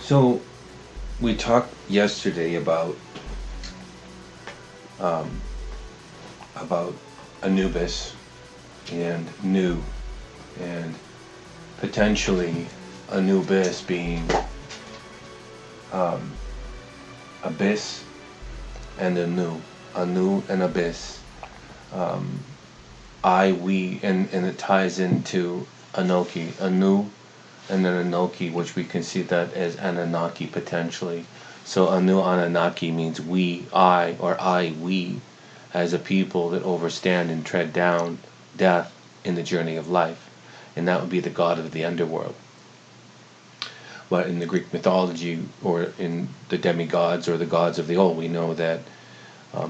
So we talked yesterday um, about Anu-bis and new, and potentially Anu-bis being um, abyss and Anu and abyss. Um, we, and it ties into Anoki, Anu, and then Anoki, which we can see that as Anunnaki potentially. So Anu Anunnaki means we, I, or we, as a people that overstand and tread down death in the journey of life. And that would be the god of the underworld. But in the Greek mythology, or in the demigods or the gods of the old, we know that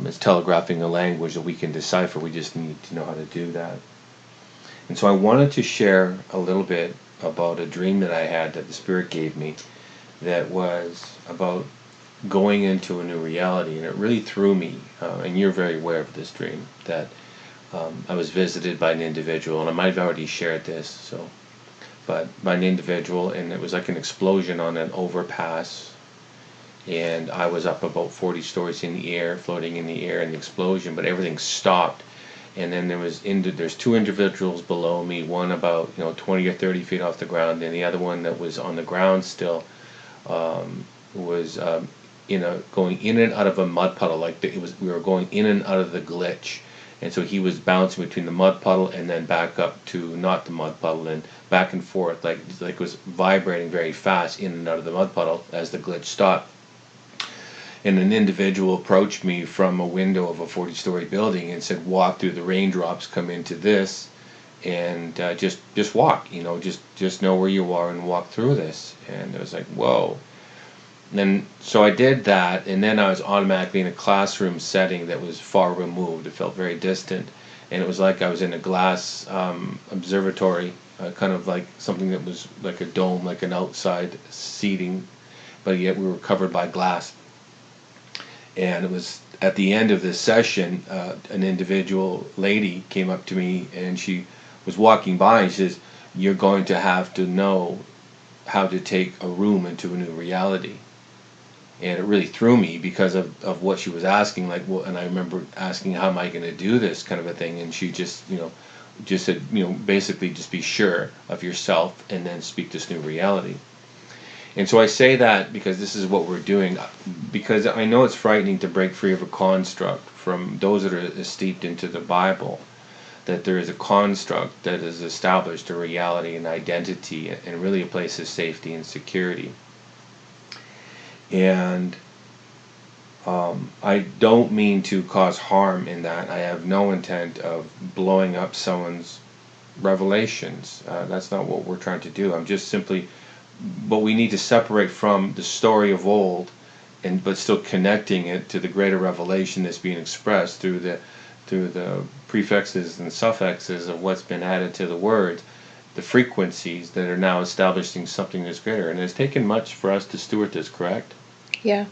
it's telegraphing a language that we can decipher. We just need to know how to do that. And so I wanted to share a little bit about a dream that I had that the Spirit gave me that was about going into a new reality. And it really threw me, and you're very aware of this dream, that I was visited by an individual, and I might have already shared this, but by an individual, and it was like an explosion on an overpass, and I was up about 40 stories in the air, floating in the air in the explosion, but everything stopped. And then there's two individuals below me, one about 20 or 30 feet off the ground, and the other one that was on the ground still, was going in and out of a mud puddle, we were going in and out of the glitch. And so he was bouncing between the mud puddle and then back up to not the mud puddle, and back and forth, like it was vibrating very fast in and out of the mud puddle as the glitch stopped. And an individual approached me from a window of a 40-story building and said, "Walk through the raindrops, come into this, and just walk. Just know where you are and walk through this." And I was like, "Whoa!" And then so I did that, and then I was automatically in a classroom setting that was far removed. It felt very distant, and it was like I was in a glass observatory, kind of like something that was like a dome, like an outside seating, but yet we were covered by glass. And it was at the end of this session, an individual lady came up to me, and she was walking by, and she says, "You're going to have to know how to take a room into a new reality." And it really threw me because of what she was asking, and I remember asking, "How am I going to do this?" kind of a thing. And she just said, basically just be sure of yourself and then speak this new reality. And so I say that because this is what we're doing, because I know it's frightening to break free of a construct from those that are steeped into the Bible, that there is a construct that has established a reality and identity and really a place of safety and security. And I don't mean to cause harm in that. I have no intent of blowing up someone's revelations. That's not what we're trying to do. I'm just simply... But we need to separate from the story of old, but still connecting it to the greater revelation that's being expressed through the prefixes and suffixes of what's been added to the words, the frequencies that are now establishing something that's greater. And it's taken much for us to steward this, correct? Yeah.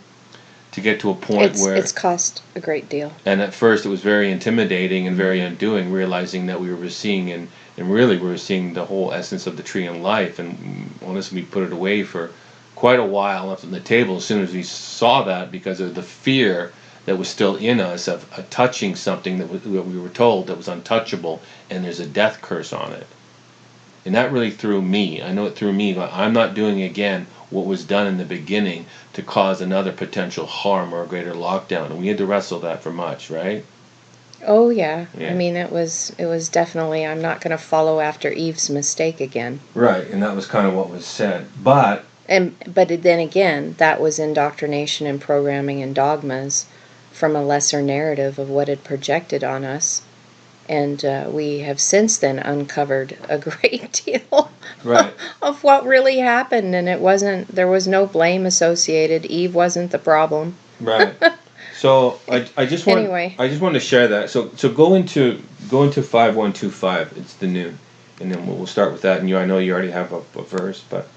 To get to a point where it's cost a great deal. And at first it was very intimidating and very undoing, realizing that we were seeing and really we were seeing the whole essence of the tree in life. And honestly, we put it away for quite a while, left on the table as soon as we saw that, because of the fear that was still in us of touching something that we were told that was untouchable, and there's a death curse on it. And that really threw me. I know it threw me, but I'm not doing again what was done in the beginning to cause another potential harm or a greater lockdown. And we had to wrestle that for much, right? Oh yeah. Yeah. I mean, it was definitely, I'm not going to follow after Eve's mistake again. Right, and that was kind of what was said. But then again, that was indoctrination and programming and dogmas from a lesser narrative of what had projected on us. And we have since then uncovered a great deal right. of what really happened, and there was no blame associated. Eve wasn't the problem. Right. So I just want to share that. So go into 5125. It's the noon, and then we'll start with that. And I know you already have a verse, but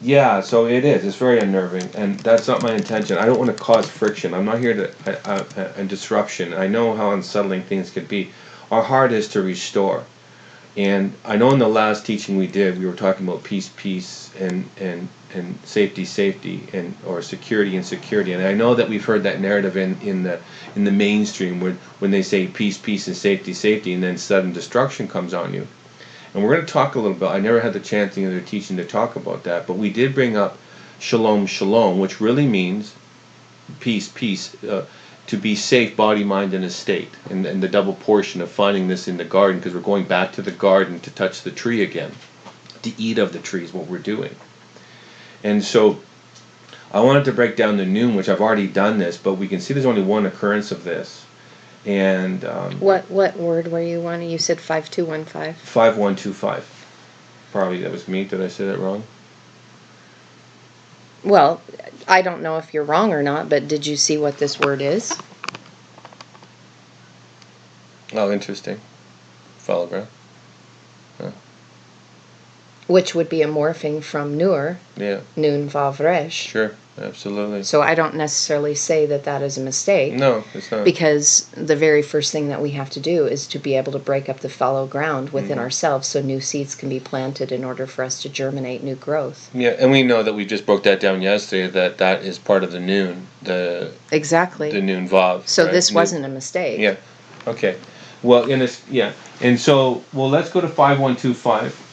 yeah. So it is. It's very unnerving, and that's not my intention. I don't want to cause friction. I'm not here to and disruption. I know how unsettling things could be. Our heart is to restore, And I know in the last teaching we did, we were talking about peace, peace, and safety, safety, and or security and security. And I know that we've heard that narrative in the mainstream when they say peace, peace, and safety, safety, and then sudden destruction comes on you. And we're going to talk a little bit. I never had the chance in the teaching to talk about that, but we did bring up shalom, shalom, which really means peace, peace. To be safe, body, mind, and estate, and the double portion of finding this in the garden, because we're going back to the garden to touch the tree again, to eat of the tree is what we're doing. And so I wanted to break down the noon, which I've already done this, but we can see there's only one occurrence of this. And what word were you wanting? You said 5215. 5125. Probably that was me. Did I say that wrong? Well, I don't know if you're wrong or not, but did you see what this word is? Oh, interesting. Follow ground. Huh. Which would be a morphing from Nur, Yeah. Nun Vav Resh. Sure, absolutely. So I don't necessarily say that that is a mistake. No, it's not. Because the very first thing that we have to do is to be able to break up the fallow ground within ourselves so new seeds can be planted in order for us to germinate new growth. Yeah, and we know that we just broke that down yesterday, that is part of the noon, Exactly. the noon vav. So right? this wasn't a mistake. Yeah. Okay. Well, in this, yeah, and so let's go to 5125,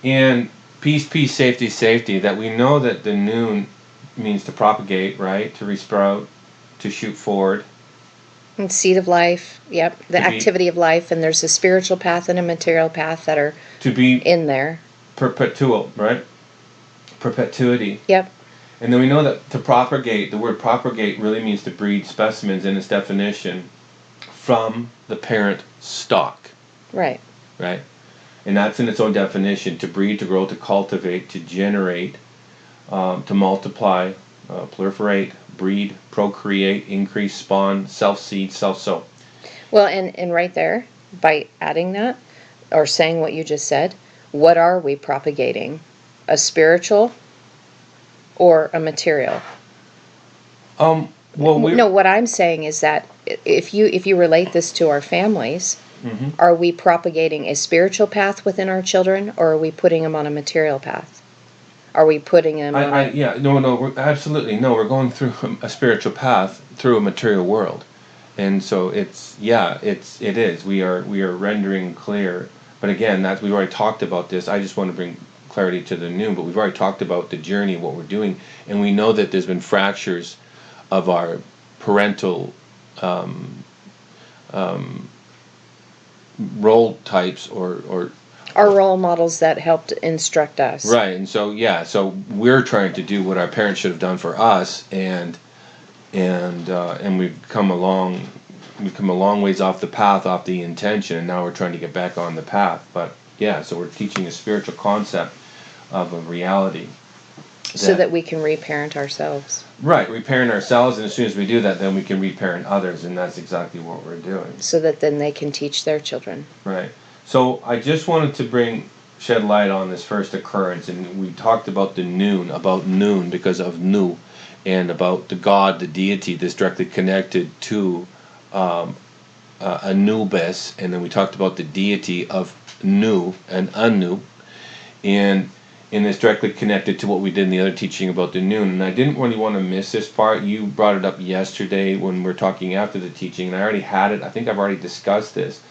and peace, peace, safety, safety. That we know that the noon means to propagate, right? To resprout, to shoot forward. And seed of life, yep, the activity of life, and there's a spiritual path and a material path that are to be in there. Perpetual, right? Perpetuity. Yep. And then we know that to propagate, the word propagate really means to breed specimens in its definition from the parent stock. Right. Right? And that's in its own definition, to breed, to grow, to cultivate, to generate, to multiply, proliferate, breed, procreate, increase, spawn, self-seed, self-sow. Well, and right there, by adding that, or saying what you just said, what are we propagating? A spiritual or a material? Well, no, what I'm saying is that if you relate this to our families, are we propagating a spiritual path within our children, or are we putting them on a material path? Are we putting them on absolutely. No, we're going through a spiritual path through a material world. And so it is. We are rendering clear. But again, we've already talked about this. I just want to bring clarity to the noon, but we've already talked about the journey, what we're doing, and we know that there's been fractures of our parental role types or our role models that helped instruct us. Right, and so we're trying to do what our parents should have done for us, and we've come a long ways off the path, off the intention, and now we're trying to get back on the path. But yeah, so we're teaching a spiritual concept of a reality. So that we can reparent ourselves. Right, reparent ourselves, and as soon as we do that, then we can reparent others, and that's exactly what we're doing. So that then they can teach their children. Right. So I just wanted to shed light on this first occurrence, and we talked about noon because of Nu, and about the God, the deity that's directly connected to Anu-bis, and then we talked about the deity of Nu and Anu, and it's directly connected to what we did in the other teaching about the noon. And I didn't really want to miss this part. You brought it up yesterday when we were talking after the teaching, and I already had it. I think I've already discussed this.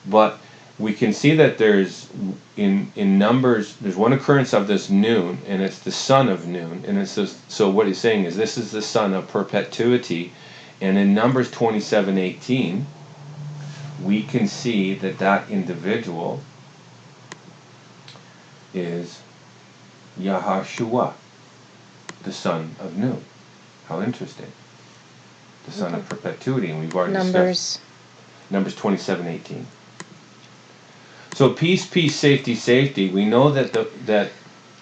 But we can see that there's, in Numbers, there's one occurrence of this noon, and it's the son of noon. And it's this, so what he's saying is this is the son of perpetuity. And in Numbers 27:18, we can see that individual is Yahashua, the son of Nun. How interesting. The son of perpetuity, and we've already discussed Numbers 27:18. So peace, peace, safety, safety. We know that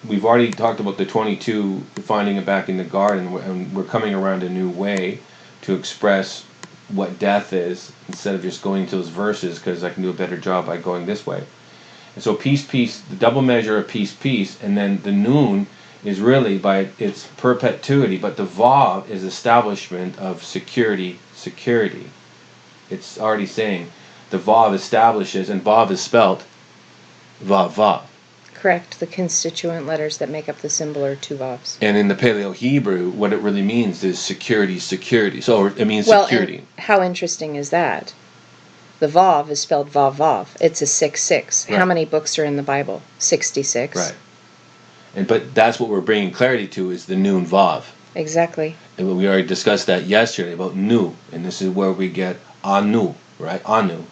we've already talked about the 22 finding it back in the garden, and we're coming around a new way to express what death is instead of just going to those verses, because I can do a better job by going this way. And so peace, peace, the double measure of peace, peace, and then the noon is really by its perpetuity, but the vav is establishment of security, security. It's already saying the vav establishes, and vav is spelt Vav Vav. Correct. The constituent letters that make up the symbol are two vavs. And in the Paleo Hebrew, what it really means is security, security. So it means Well, security. and how interesting is that? The vav is spelled vav vav. It's a 6-6. Right. How many books are in the Bible? 66. Right. But that's what we're bringing clarity to, is the Nun Vav. Exactly. And we already discussed that yesterday about Nu, and this is where we get Anu, right? Anu.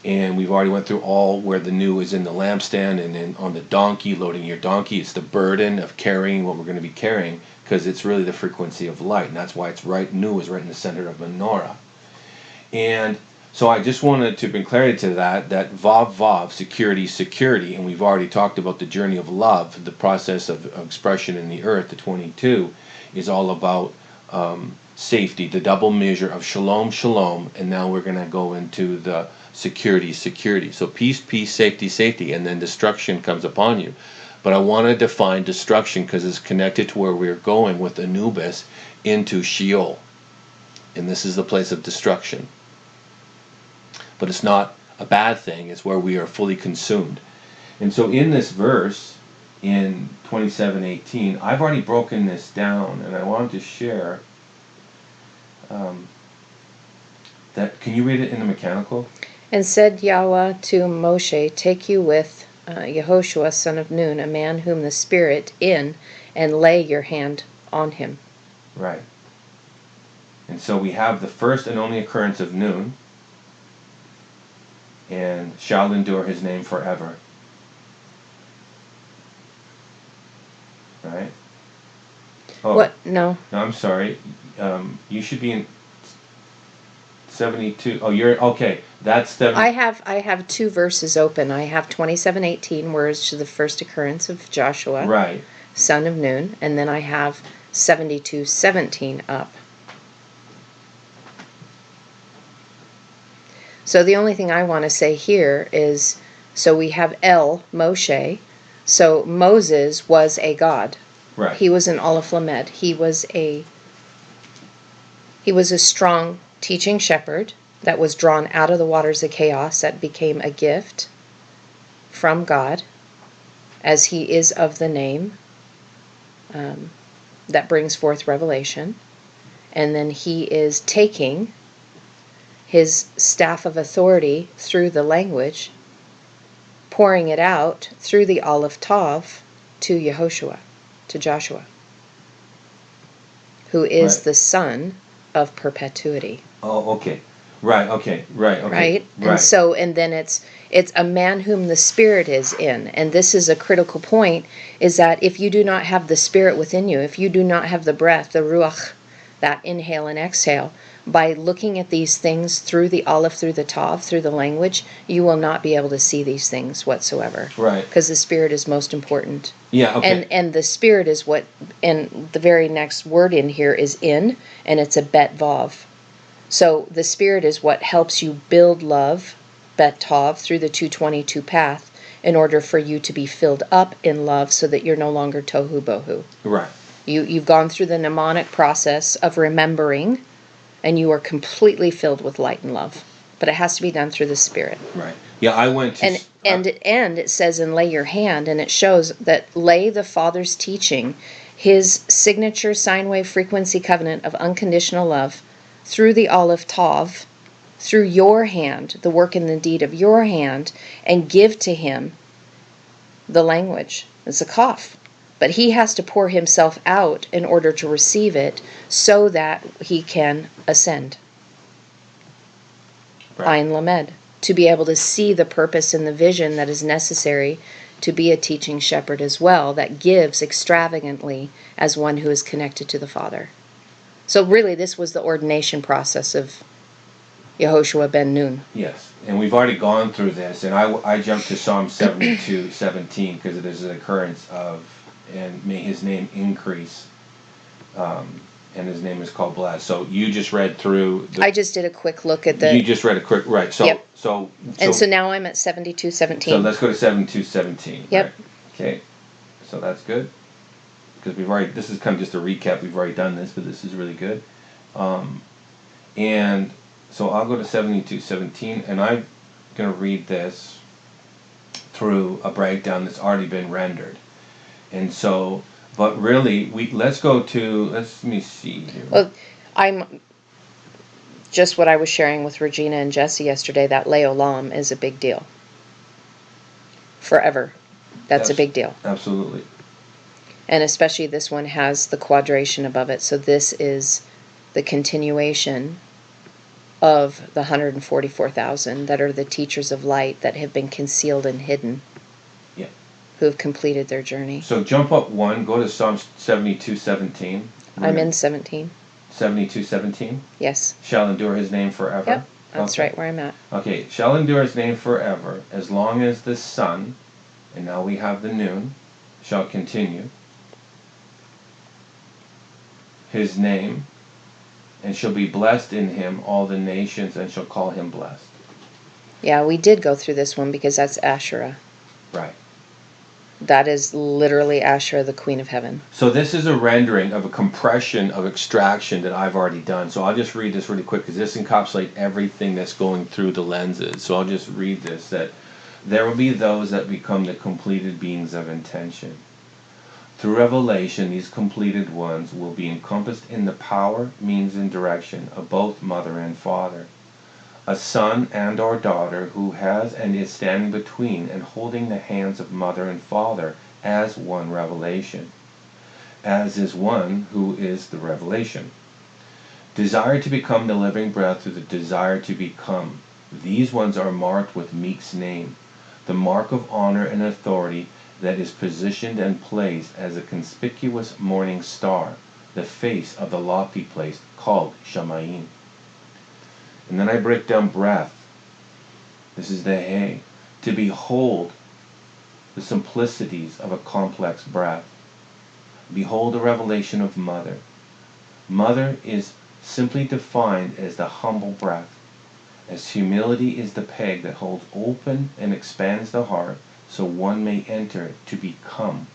And we've already went through all where the Nu is in the lampstand and then on the donkey, loading your donkey. It's the burden of carrying what we're going to be carrying, because it's really the frequency of light, and that's why it's right. Nu is right in the center of menorah. And so I just wanted to bring clarity to that Vav Vav, security, security, and we've already talked about the journey of love, the process of expression in the earth, the 22, is all about safety, the double measure of shalom, shalom, and now we're going to go into the security, security. So peace, peace, safety, safety, and then destruction comes upon you. But I want to define destruction because it's connected to where we're going with Anu-bis into Sheol. And this is the place of destruction. But it's not a bad thing, it's where we are fully consumed. And so in this verse, in 27:18, I've already broken this down, and I wanted to share that. Can you read it in the mechanical? And said Yahweh to Moshe, take you with Yehoshua son of Nun, a man whom the Spirit in, and lay your hand on him. Right. And so we have the first and only occurrence of Nun, and shall endure his name forever. Right? Oh, What? No. No, I'm sorry. You should be in 72. Oh, you're okay. That's 70. I have two verses open. I have 27:18, where it's to the first occurrence of Joshua, Right. son of Nun, and then I have 72:17 up. So the only thing I want to say here is, so we have El, Moshe. So Moses was a god. Right. He was an Aleph Lamed. He was a strong teaching shepherd that was drawn out of the waters of chaos, that became a gift from God, as he is of the name, that brings forth revelation. And then he is taking his staff of authority through the language, pouring it out through the Aleph Tav to Yehoshua, to Joshua, who is Right. the son of perpetuity. Oh, okay. Right, okay. Right, okay. Right? Right. And so, and then it's a man whom the Spirit is in. And this is a critical point, is that if you do not have the Spirit within you, if you do not have the breath, the Ruach, that inhale and exhale, by looking at these things through the Aleph, through the Tav, through the language, you will not be able to see these things whatsoever. Right. Because the Spirit is most important. Yeah, okay. And the Spirit is what, and the very next word in here is in, and it's a bet vav. So the Spirit is what helps you build love, bet tav, through the 222 path, in order for you to be filled up in love, so that you're no longer tohu bohu. Right. You've gone through the mnemonic process of remembering, and you are completely filled with light and love. But it has to be done through the Spirit. Right. Yeah, I went to... And it says, and lay your hand, and it shows that lay the Father's teaching, his signature sine wave frequency covenant of unconditional love, through the Aleph Tav, through your hand, the work and the deed of your hand, and give to him the language. It's a kaf. But he has to pour himself out in order to receive it, so that he can ascend. Right. Ein Lamed. To be able to see the purpose and the vision that is necessary to be a teaching shepherd as well, that gives extravagantly as one who is connected to the Father. So really, this was the ordination process of Yehoshua ben Nun. Yes, and we've already gone through this, and I jumped to Psalm 72:17 because it is an occurrence of, and may his name increase, and his name is called blessed. So you just read through... I just did a quick look at the... You just read a quick... Right, so... Yep. So now I'm at 72:17. So let's go to 72:17. Yep. Right. Okay, so that's good. Because we've already... This is kind of just a recap. We've already done this, but this is really good. And so I'll go to 72:17, and I'm going to read this through a breakdown that's already been rendered. And so, but really, let me see here. Well, I'm just what I was sharing with Regina and Jesse yesterday, that Leolam is a big deal. Forever. That's a big deal. Absolutely. And especially this one has the quadration above it. So this is the continuation of the 144,000 that are the teachers of light that have been concealed and hidden. Yeah. Who have completed their journey. So jump up one, go to Psalm 72:17. I'm in 17. 72:17? Yes. Shall endure his name forever? Yep, that's right where I'm at. Okay, shall endure his name forever, as long as the sun, and now we have the noon, shall continue. His name, and shall be blessed in him all the nations, and shall call him blessed. Yeah, we did go through this one because that's Asherah. Right. That is literally Asherah, the Queen of Heaven. So this is a rendering of a compression of extraction that I've already done. So I'll just read this really quick because this encapsulates everything that's going through the lenses. So I'll just read this, that there will be those that become the completed beings of intention. Through revelation, these completed ones will be encompassed in the power, means, and direction of both mother and father. A son and or daughter who has and is standing between and holding the hands of mother and father as one revelation, as is one who is the revelation. Desire to become the living breath through the desire to become. These ones are marked with Meek's name, the mark of honor and authority that is positioned and placed as a conspicuous morning star, the face of the lofty place called Shamayim. And then I break down breath. This is the hay. To behold the simplicities of a complex breath. Behold the revelation of mother. Mother is simply defined as the humble breath, as humility is the peg that holds open and expands the heart so one may enter to become,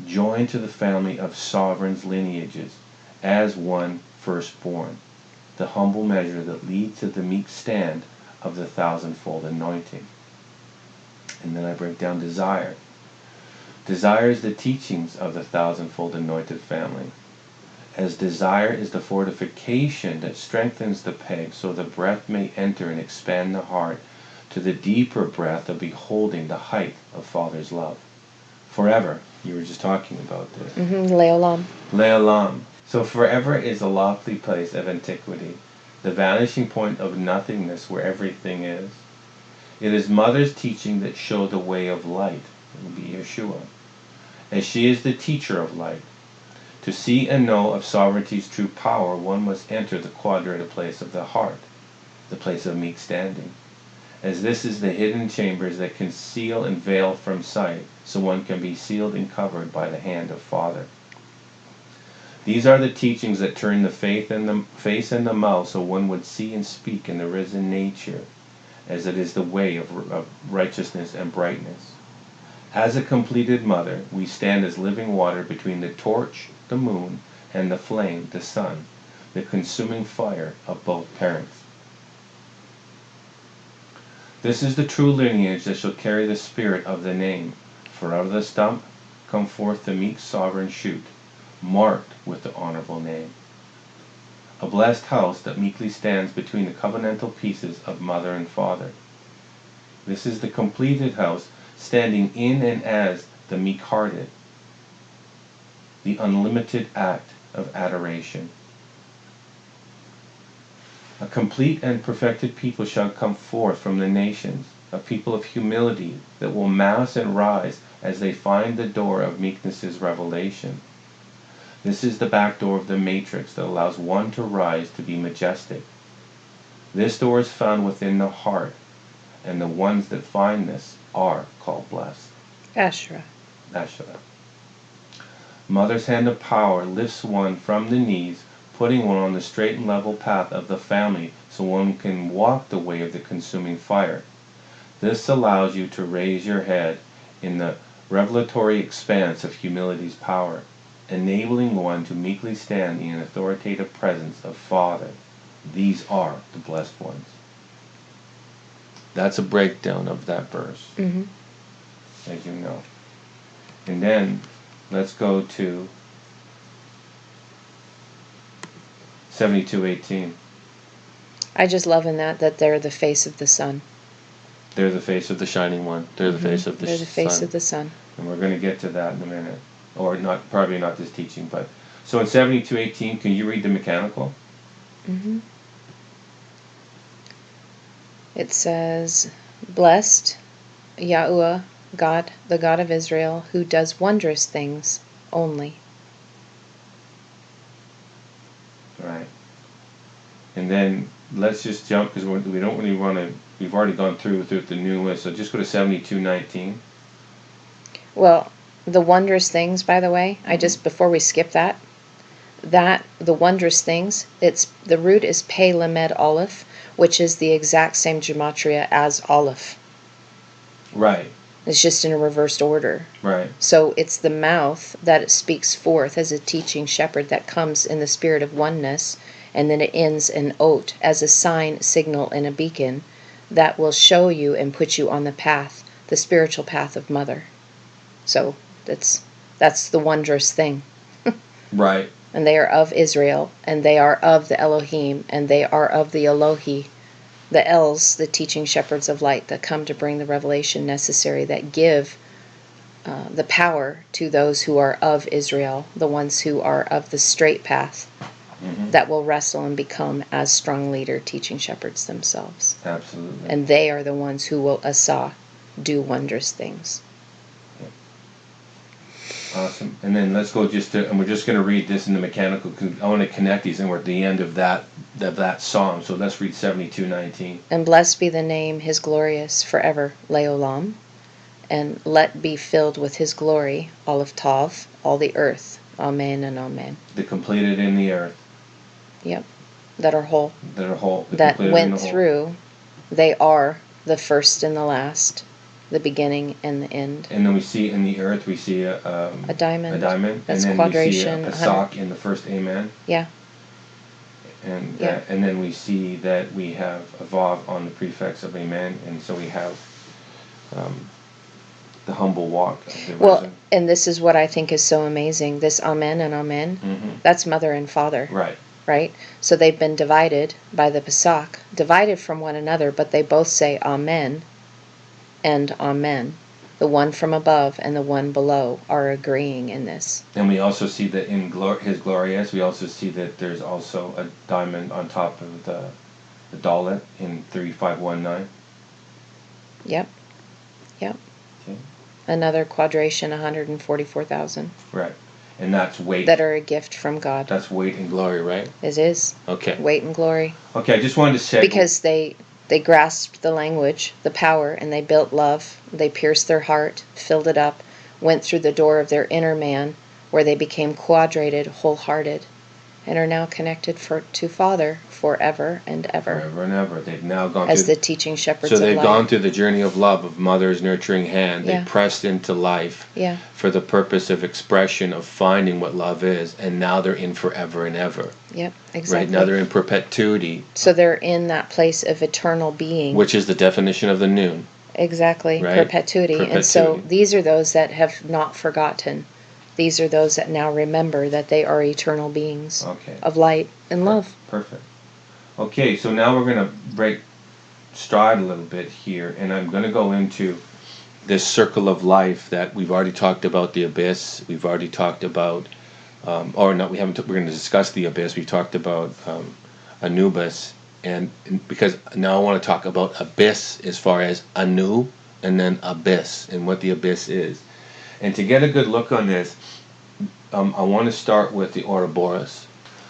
joined to the family of sovereigns' lineages as one firstborn, the humble measure that leads to the meek stand of the thousandfold anointing. And then I break down desire. Desire is the teachings of the thousandfold anointed family, as desire is the fortification that strengthens the peg so the breath may enter and expand the heart to the deeper breath of beholding the height of Father's love. Forever, you were just talking about this. Leolam. Leolam. So forever is a lofty place of antiquity, the vanishing point of nothingness where everything is. It is Mother's teaching that show the way of light. It will be Yeshua. As she is the teacher of light. To see and know of sovereignty's true power, one must enter the quadrate place of the heart, the place of meek standing, as this is the hidden chambers that conceal and veil from sight, so one can be sealed and covered by the hand of Father. These are the teachings that turn the face and the mouth so one would see and speak in the risen nature, as it is the way of righteousness and brightness. As a completed mother, we stand as living water between the torch, the moon, and the flame, the sun, the consuming fire of both parents. This is the true lineage that shall carry the spirit of the name, for out of the stump come forth the meek sovereign shoot, marked with the honorable name. A blessed house that meekly stands between the covenantal pieces of mother and father. This is the completed house, standing in and as the meek-hearted, the unlimited act of adoration. A complete and perfected people shall come forth from the nations, a people of humility that will mass and rise as they find the door of meekness's revelation. This is the back door of the matrix that allows one to rise to be majestic. This door is found within the heart, and the ones that find this are called blessed. Asherah. Asherah. Mother's hand of power lifts one from the knees, putting one on the straight and level path of the family so one can walk the way of the consuming fire. This allows you to raise your head in the revelatory expanse of humility's power, enabling one to meekly stand in the authoritative presence of Father. These are the blessed ones. That's a breakdown of that verse. as you know. And then let's go to 72:18. I just love in that they're the face of the sun. They're the face of the shining one. They're the face of the sun. They're the face of the sun. And we're going to get to that in a minute. Or not, probably not this teaching, but so in 72:18, can you read the mechanical? Mm-hmm. It says, "Blessed Yahuwah, God, the God of Israel, who does wondrous things only." Right. And then let's just jump, because we don't really want to, we've already gone through the new list, so just go to 72:19. Well, the wondrous things, by the way, before we skip that, the wondrous things, the root is Pe Lamed Aleph, which is the exact same gematria as Aleph. Right. It's just in a reversed order. Right. So it's the mouth that it speaks forth as a teaching shepherd that comes in the spirit of oneness, and then it ends in Ot as a sign, signal, and a beacon that will show you and put you on the path, the spiritual path of Mother. So that's the wondrous thing. Right. And they are of Israel, and they are of the Elohim, and they are of the Elohi, the Els, the teaching shepherds of light that come to bring the revelation necessary, that give the power to those who are of Israel, the ones who are of the straight path, that will wrestle and become as strong leader teaching shepherds themselves. Absolutely. And they are the ones who will do wondrous things. Awesome. And then let's go and we're just going to read this in the mechanical, because I want to connect these, and we're at the end of that psalm. So let's read 72:19. And blessed be the name, his glorious forever, Leolam, and let be filled with his glory, all of Tav, all the earth. Amen and amen. The completed in the earth. Yep. That are whole. That are whole. That went through. They are the first and the last, the beginning and the end. And then we see in the earth, we see a diamond. A diamond. That's and then quadration. we see a sock in the first amen. Yeah. And then we see that we have a vav on the prefix of amen, and so we have the humble walk of the risen. And this is what I think is so amazing. This amen and amen, that's mother and father. Right? So they've been divided by the Pesach, divided from one another, but they both say amen and amen. The one from above and the one below are agreeing in this. And we also see that in his glorious, we also see that there's also a diamond on top of the dalet in 3519. Yep. Okay. Another quadration, 144,000. Right. And that's weight. That are a gift from God. That's weight and glory, right? It is. Okay. Weight and glory. Okay, I just wanted to say... Because they grasped the language, the power, and they built love. They pierced their heart, filled it up, went through the door of their inner man, where they became quadrated, wholehearted, and are now connected to Father forever and ever. Forever and ever. They've now gone as the teaching shepherds of light. So they've gone through the journey of love, of Mother's nurturing hand. They pressed into life for the purpose of expression, of finding what love is, and now they're in forever and ever. Yep, exactly. Right, now they're in perpetuity. So they're in that place of eternal being. Which is the definition of the noon. Exactly, right? Perpetuity. And so these are those that have not forgotten. These are those that now remember that they are eternal beings of light and love. Perfect. Okay, so now we're going to break stride a little bit here, and I'm going to go into this circle of life that we've already talked about, the abyss. We've already talked about, we're going to discuss the abyss. We've talked about Anu-bis, and because now I want to talk about abyss as far as Anu, and then abyss, and what the abyss is. And to get a good look on this, I want to start with the Ouroborus.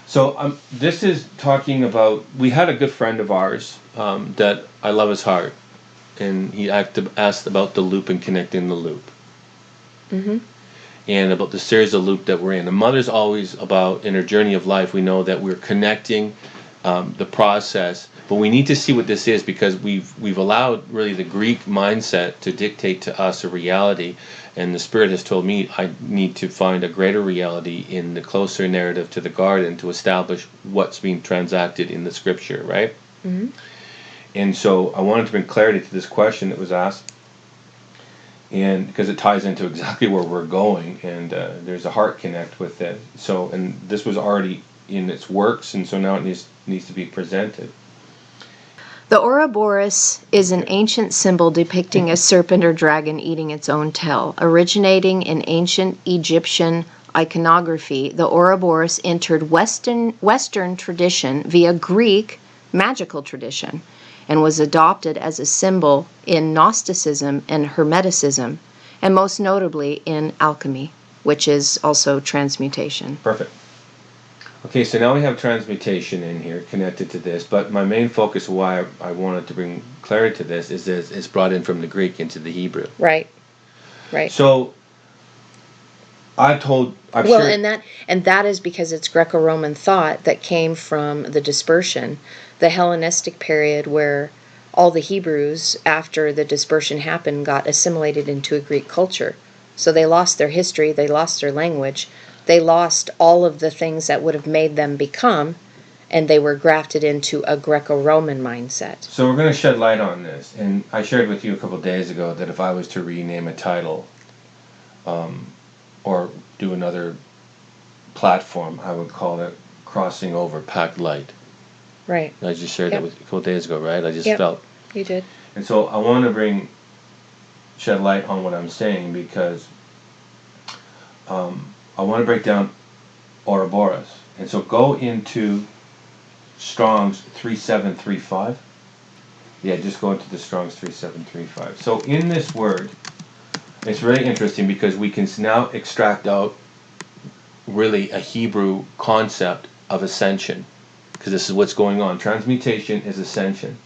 So this is talking about, we had a good friend of ours that I love his heart, and he asked about the loop and connecting the loop. And about the series of loop that we're in. And Mother's always about, in her journey of life, we know that we're connecting the process, but we need to see what this is, because we've allowed really the Greek mindset to dictate to us a reality, and the Spirit has told me I need to find a greater reality in the closer narrative to the garden to establish what's being transacted in the Scripture, right? And so I wanted to bring clarity to this question that was asked, and because it ties into exactly where we're going, and there's a heart connect with it. So, and this was already in its works, and so now it needs to be presented. The Ouroborus is an ancient symbol depicting a serpent or dragon eating its own tail. Originating in ancient Egyptian iconography, the Ouroborus entered Western tradition via Greek magical tradition and was adopted as a symbol in Gnosticism and Hermeticism, and most notably in alchemy, which is also transmutation. Perfect. Okay, so now we have transmutation in here connected to this, but my main focus, why I wanted to bring clarity to this, is that it's brought in from the Greek into the Hebrew. Right. So I've shared, and that is because it's Greco-Roman thought that came from the dispersion, the Hellenistic period, where all the Hebrews, after the dispersion happened, got assimilated into a Greek culture. So they lost their history, they lost their language, they lost all of the things that would have made them become, and they were grafted into a Greco-Roman mindset. So we're going to shed light on this, and I shared with you a couple of days ago that if I was to rename a title, or do another platform, I would call it Crossing Over Packed Light. Right. I just shared that with you a couple of days ago, right? I just Yep. felt. You did. And so I want to shed light on what I'm saying, because I want to break down Ouroboros. And so go into Strong's 3735. Yeah, just go into the Strong's 3735. So in this word, it's really interesting because we can now extract out really a Hebrew concept of ascension, because this is what's going on. Transmutation is ascension,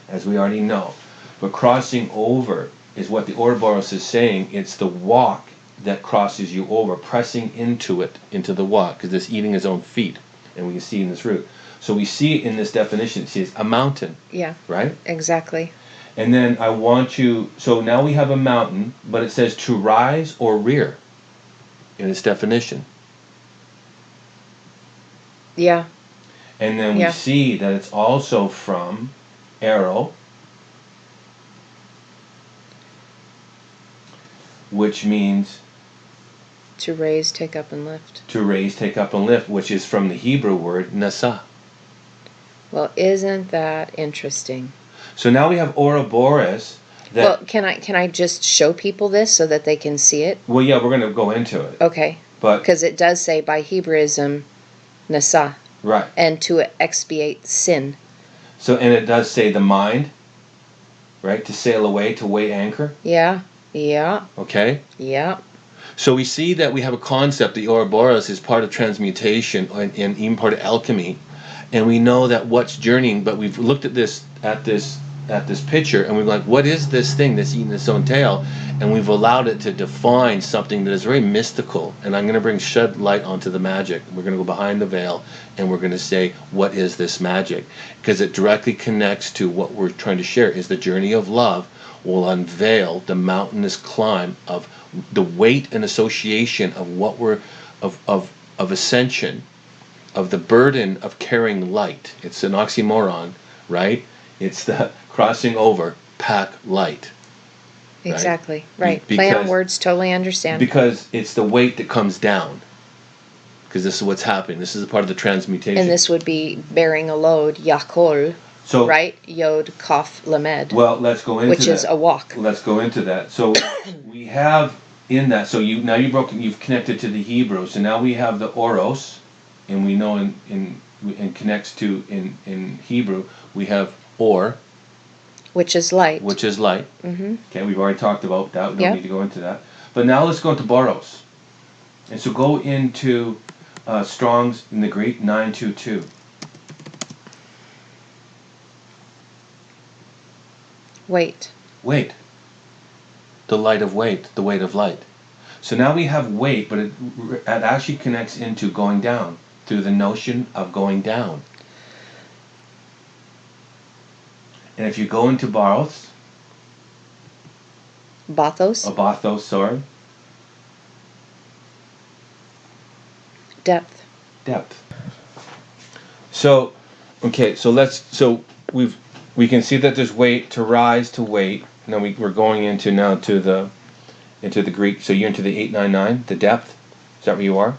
as we already know. But crossing over is what the Ouroboros is saying. It's the walk that crosses you over, pressing into the walk, because it's eating its own feet, and we can see in this root. So we see in this definition, it says a mountain. Yeah. Right? Exactly. And then so now we have a mountain, but it says to rise or rear in its definition. Yeah. And then we see that it's also from arrow, which means to raise, take up, and lift. To raise, take up, and lift, which is from the Hebrew word nasa. Well, isn't that interesting? So now we have Ouroboros. Well, can I just show people this so that they can see it? Well, yeah, we're going to go into it. Okay. But because it does say by Hebraism, nasa. Right. And to expiate sin. So, and it does say the mind, right? To sail away, to weigh anchor. Yeah. Yeah. Okay. Yeah. So we see that we have a concept, the Ouroboros is part of transmutation and even part of alchemy, and we know that what's journeying. But we've looked at this picture, and we're like, what is this thing that's eating its own tail? And we've allowed it to define something that is very mystical. And I'm going to shed light onto the magic. We're going to go behind the veil, and we're going to say, what is this magic? Because it directly connects to what we're trying to share. Is the journey of love will unveil the mountainous climb of the weight and association of what we're of ascension, of the burden of carrying light. It's an oxymoron, right? It's the crossing over, pack light. Exactly. Right. Play on words, totally understand. Because it's the weight that comes down. Because this is what's happening. This is a part of the transmutation. And this would be bearing a load, yakol. So, right? Yod, Kaf, Lamed. Well, let's go into which is a walk. Let's go into that. So we have in that. So you've connected to the Hebrew. So now we have the Oros, and we know in connects to in Hebrew we have Or, which is light. Which is light. Mm-hmm. Okay, we've already talked about that. We don't need to go into that. But now let's go into Boros. And so go into Strong's in the Greek 922. Weight. The light of weight, the weight of light. So now we have weight, but it actually connects into going down through the notion of going down. And if you go into Bathos, sorry. Depth. So, okay, so we can see that there's weight to rise to weight. Now we're going into the into the Greek. So you're into the 899, the depth. Is that where you are?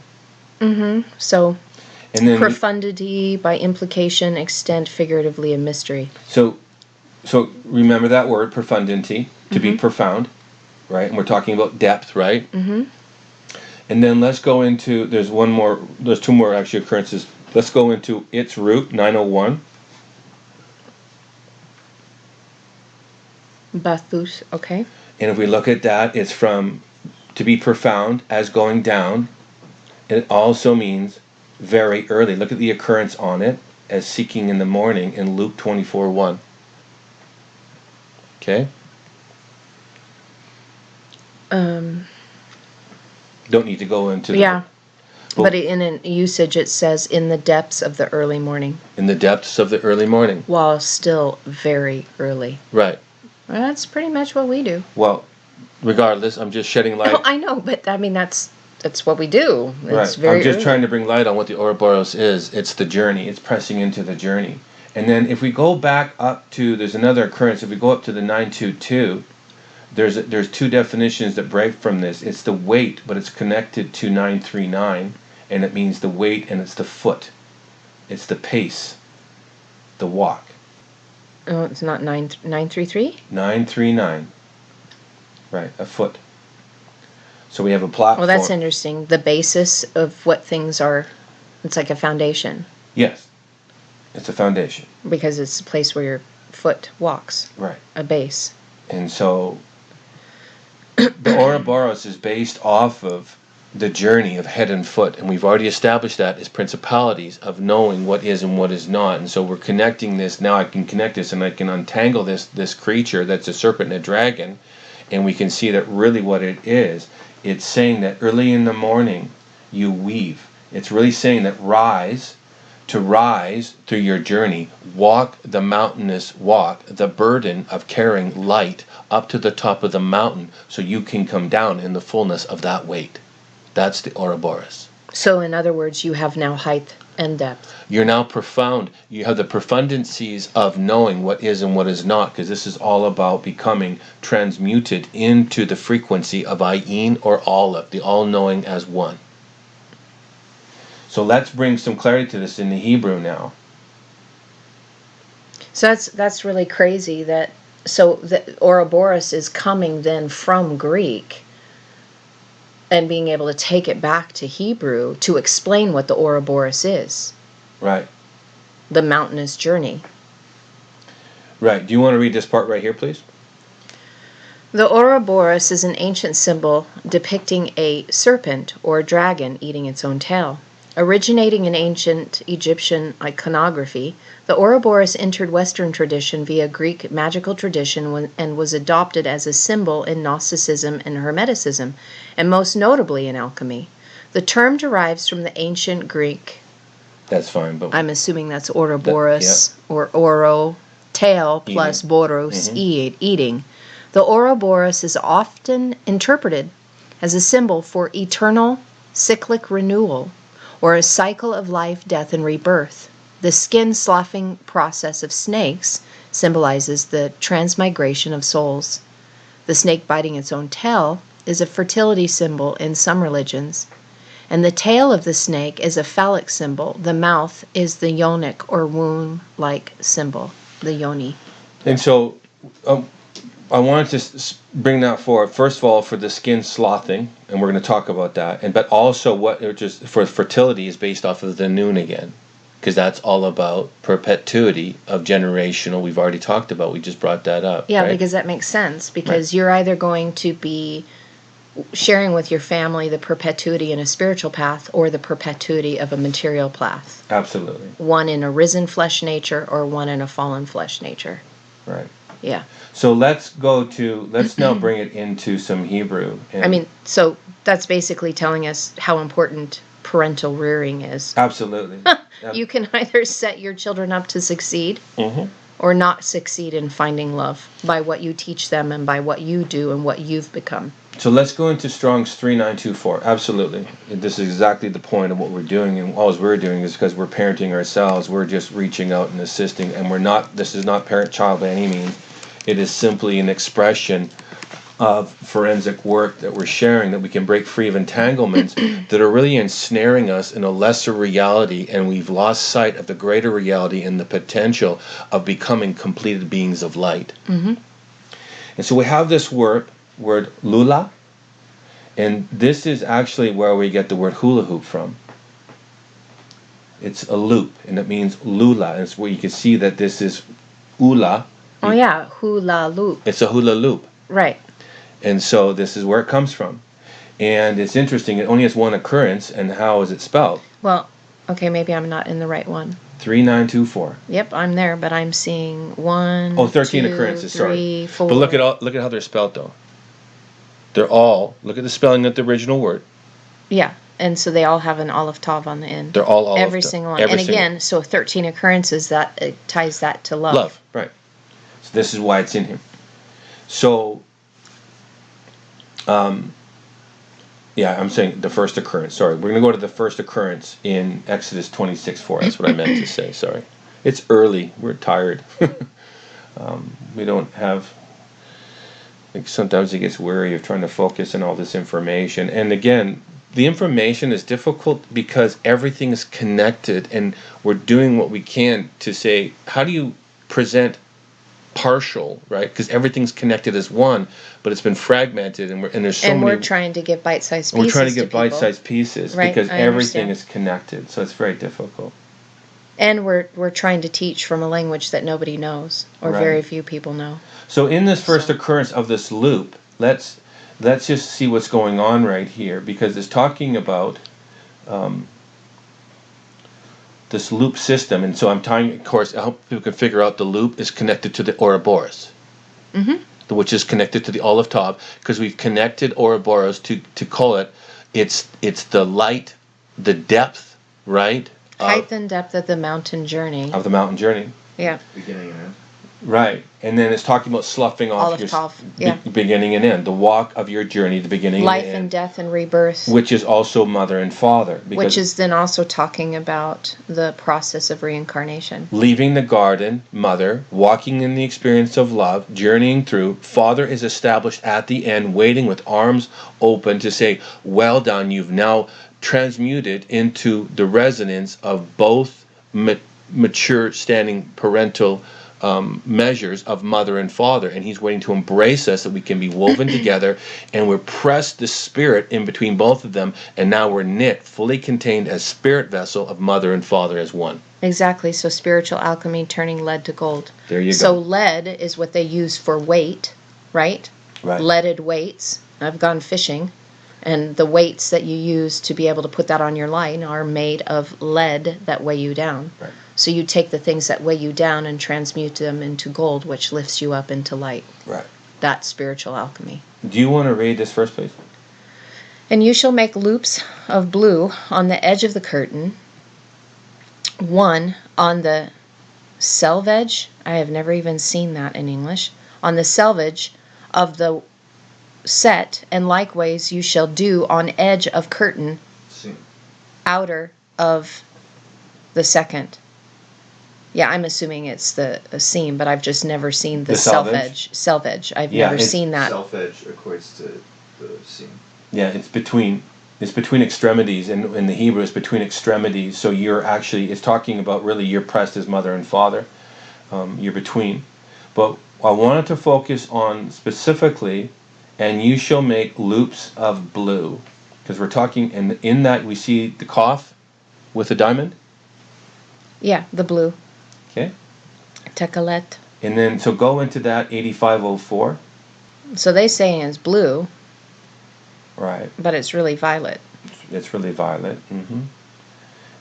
Mm-hmm. So, And then profundity, by implication, extent, figuratively, a mystery. So remember that word, profundity, to be profound, right? And we're talking about depth, right? Mm-hmm. And then let's go into, there's two more actually occurrences. Let's go into its root, 901. Bathus, okay. And if we look at that, it's from to be profound as going down. It also means very early. Look at the occurrence on it as seeking in the morning in Luke 24:1. Okay? Don't need to go into the... Yeah. But in an usage it says in the depths of the early morning. In the depths of the early morning. While still very early. Right. Well, that's pretty much what we do. Well, regardless, I'm just shedding light. Oh, I know, but I mean that's what we do. It's right. very I'm just early. trying to bring light on what the Ouroboros is. It's the journey. It's pressing into the journey. And then if we go back up to, there's another occurrence. If we go up to the 922, there's two definitions that break from this. It's the weight, but it's connected to 939, and it means the weight, and it's the foot. It's the pace, the walk. Oh, it's not 933? 939. Right, a foot. So we have a platform. Well, that's interesting. The basis of what things are, it's like a foundation. Yes. It's a foundation. Because it's a place where your foot walks. Right. A base. And so the Ouroboros is based off of the journey of head and foot, and we've already established that as principalities of knowing what is and what is not. And so we're connecting this. Now I can connect this, and I can untangle this creature that's a serpent and a dragon, and we can see that really what it is. It's saying that early in the morning you weave. It's really saying that rise through your journey, walk the mountainous walk, the burden of carrying light up to the top of the mountain so you can come down in the fullness of that weight. That's the Ouroboros. So in other words, you have now height and depth. You're now profound. You have the profundities of knowing what is and what is not, because this is all about becoming transmuted into the frequency of Ayin or Aleph, the all-knowing as one. So let's bring some clarity to this in the Hebrew now. So that's really crazy that so the Ouroboros is coming then from Greek and being able to take it back to Hebrew to explain what the Ouroboros is. Right. The mountainous journey. Right. Do you want to read this part right here, please? The Ouroboros is an ancient symbol depicting a serpent or dragon eating its own tail. Originating in ancient Egyptian iconography, the Ouroboros entered Western tradition via Greek magical tradition and was adopted as a symbol in Gnosticism and Hermeticism, and most notably in alchemy. The term derives from the ancient Greek. That's fine, but I'm assuming that's Ouroboros or Oro, tail plus boros, eating. The Ouroboros is often interpreted as a symbol for eternal cyclic renewal, or a cycle of life, death, and rebirth. The skin sloughing process of snakes symbolizes the transmigration of souls. The snake biting its own tail is a fertility symbol in some religions, and the tail of the snake is a phallic symbol. The mouth is the yonic or womb-like symbol, the yoni. And so I wanted to bring that forward, first of all, for the skin sloughing, and we're going to talk about that, but also for fertility is based off of the noon again, because that's all about perpetuity of generational. We've already talked about, we just brought that up. Yeah, right? Because that makes sense, because you're either going to be sharing with your family the perpetuity in a spiritual path or the perpetuity of a material path. Absolutely. One in a risen flesh nature or one in a fallen flesh nature. Right. Yeah. So let's now bring it into some Hebrew. So that's basically telling us how important parental rearing is. Absolutely. You can either set your children up to succeed or not succeed in finding love by what you teach them and by what you do and what you've become. So let's go into Strong's 3924. Absolutely. This is exactly the point of what we're doing, and all we're doing is because we're parenting ourselves. We're just reaching out and assisting, and this is not parent-child by any means. It is simply an expression of forensic work that we're sharing, that we can break free of entanglements that are really ensnaring us in a lesser reality, and we've lost sight of the greater reality and the potential of becoming completed beings of light. Mm-hmm. And so we have this word Lulaah, and this is actually where we get the word hula hoop from. It's a loop, and it means Lulaah, and it's where you can see that this is Ula. Oh yeah, hula loop. It's a hula loop. Right. And so this is where it comes from. And it's interesting, it only has one occurrence, and how is it spelled? Well, okay, maybe I'm not in the right one. 3924. Yep, I'm there, but I'm seeing 1, 13 2, occurrences, 3, sorry. 4. But look at how they're spelled though. They're all, look at the spelling of the original word. Yeah, and so they all have an olive tav on the end. They're all olive Every tav. single one. And again, so 13 occurrences, that ties that to love. Love, right. So this is why it's in here. So, yeah, I'm saying the first occurrence. Sorry, we're going to go to the first occurrence in Exodus 26:4. That's what I meant to say. Sorry, it's early. We're tired. We don't have. Like sometimes it gets weary of trying to focus on all this information. And again, the information is difficult because everything is connected, and we're doing what we can to say, how do you present partial, right? Because everything's connected as one, but it's been fragmented, and there's so many. And we're trying to get bite-sized pieces. We're trying to get bite-sized pieces, right? Because everything understand. is connected, so it's very difficult. And we're trying to teach from a language that nobody knows, or Right. very few people know. So in this first occurrence of this loop, let's just see what's going on right here, because it's talking about this loop system. And so I'm tying, of course, I hope people can figure out the loop is connected to the Ouroborus, which is connected to the olive top, because we've connected Ouroboros to call it, it's the light, the depth, right? Height and depth of the mountain journey. Of the mountain journey. Yeah. Beginning and end. Right. And then it's talking about sloughing off Olive your tav, yeah. beginning and end, the walk of your journey, the beginning Life and the end. and death and rebirth. Which is also mother and father. Which is then also talking about the process of reincarnation. Leaving the garden, mother, walking in the experience of love, journeying through, father is established at the end, waiting with arms open to say, well done, you've now transmuted into the resonance of both mature standing parental measures of mother and father, and he's waiting to embrace us, that we can be woven together, and we're pressed the spirit in between both of them, and now we're knit, fully contained as spirit vessel of mother and father as one. Exactly. So spiritual alchemy, turning lead to gold. There you go. So lead is what they use for weight, right? Right. Leaded weights. I've gone fishing, and the weights that you use to be able to put that on your line are made of lead that weigh you down. Right. So you take the things that weigh you down and transmute them into gold, which lifts you up into light. Right. That's spiritual alchemy. Do you want to read this first, please? And you shall make loops of blue on the edge of the curtain, one on the selvage. I have never even seen that in English. On the selvage of the set, and likewise you shall do on edge of curtain, outer of the second. Yeah, I'm assuming it's the seam, but I've just never seen the selvedge. Selvedge. I've never seen that. Self-edge equates to the seam. Yeah, it's between extremities, and in the Hebrew it's between extremities. So you're actually, it's talking about really you're pressed as mother and father. You're between. But I wanted to focus on specifically, and you shall make loops of blue, because we're talking, and in that we see the cough with the diamond. Yeah, the blue. Okay. Tekalet. And then, so go into that 8504. So they say it's blue, Right. but it's really violet. It's really violet. Mm-hmm.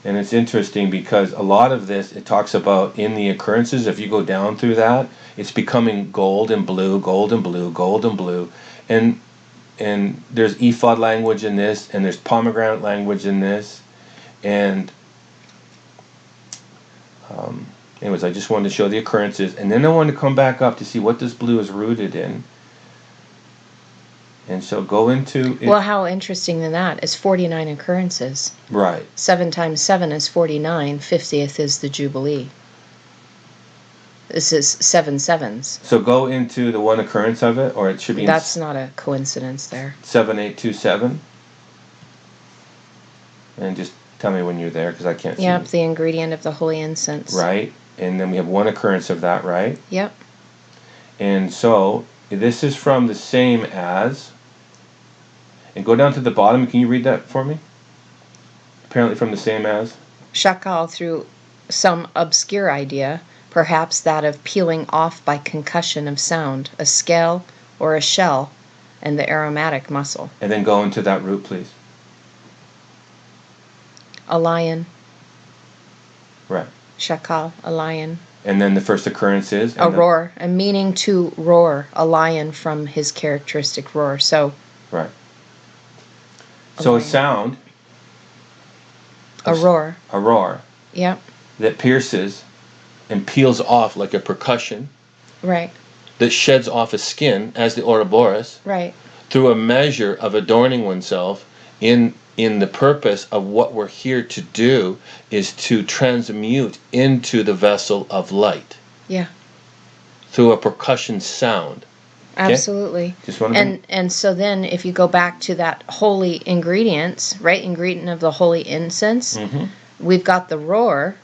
And it's interesting because a lot of this, it talks about in the occurrences, if you go down through that, it's becoming gold and blue, gold and blue, gold and blue. And there's ephod language in this, and there's pomegranate language in this. And anyways, I just wanted to show the occurrences. And then I wanted to come back up to see what this blue is rooted in. And so go into... Well, how interesting than that is 49 occurrences. Right. 7 times 7 is 49. 50th is the Jubilee. This is 7 sevens. So go into the one occurrence of it, or it should be That's not a coincidence there. 7827. And just tell me when you're there, because I can't see. Yep, the ingredient of the holy incense. Right. And then we have one occurrence of that, right? Yep. And so this is from the same as, and go down to the bottom. Can you read that for me? Apparently from the same as. Sheol, through some obscure idea, perhaps that of peeling off by concussion of sound, a scale or a shell, and the aromatic muscle. And then go into that root, please. A lion. Right. Sheol, a lion. And then the first occurrence is? A roar, a meaning to roar, a lion from his characteristic roar. So. Right. So a sound. A roar. A roar. Yep. That pierces and peels off like a percussion. Right. That sheds off a skin, as the Ouroborus. Right. Through a measure of adorning oneself in the purpose of what we're here to do is to transmute into the vessel of light. Yeah. Through a percussion sound. Okay? Absolutely. Just want to and so then if you go back to that holy ingredients, right? Ingredient of the holy incense, we've got the roar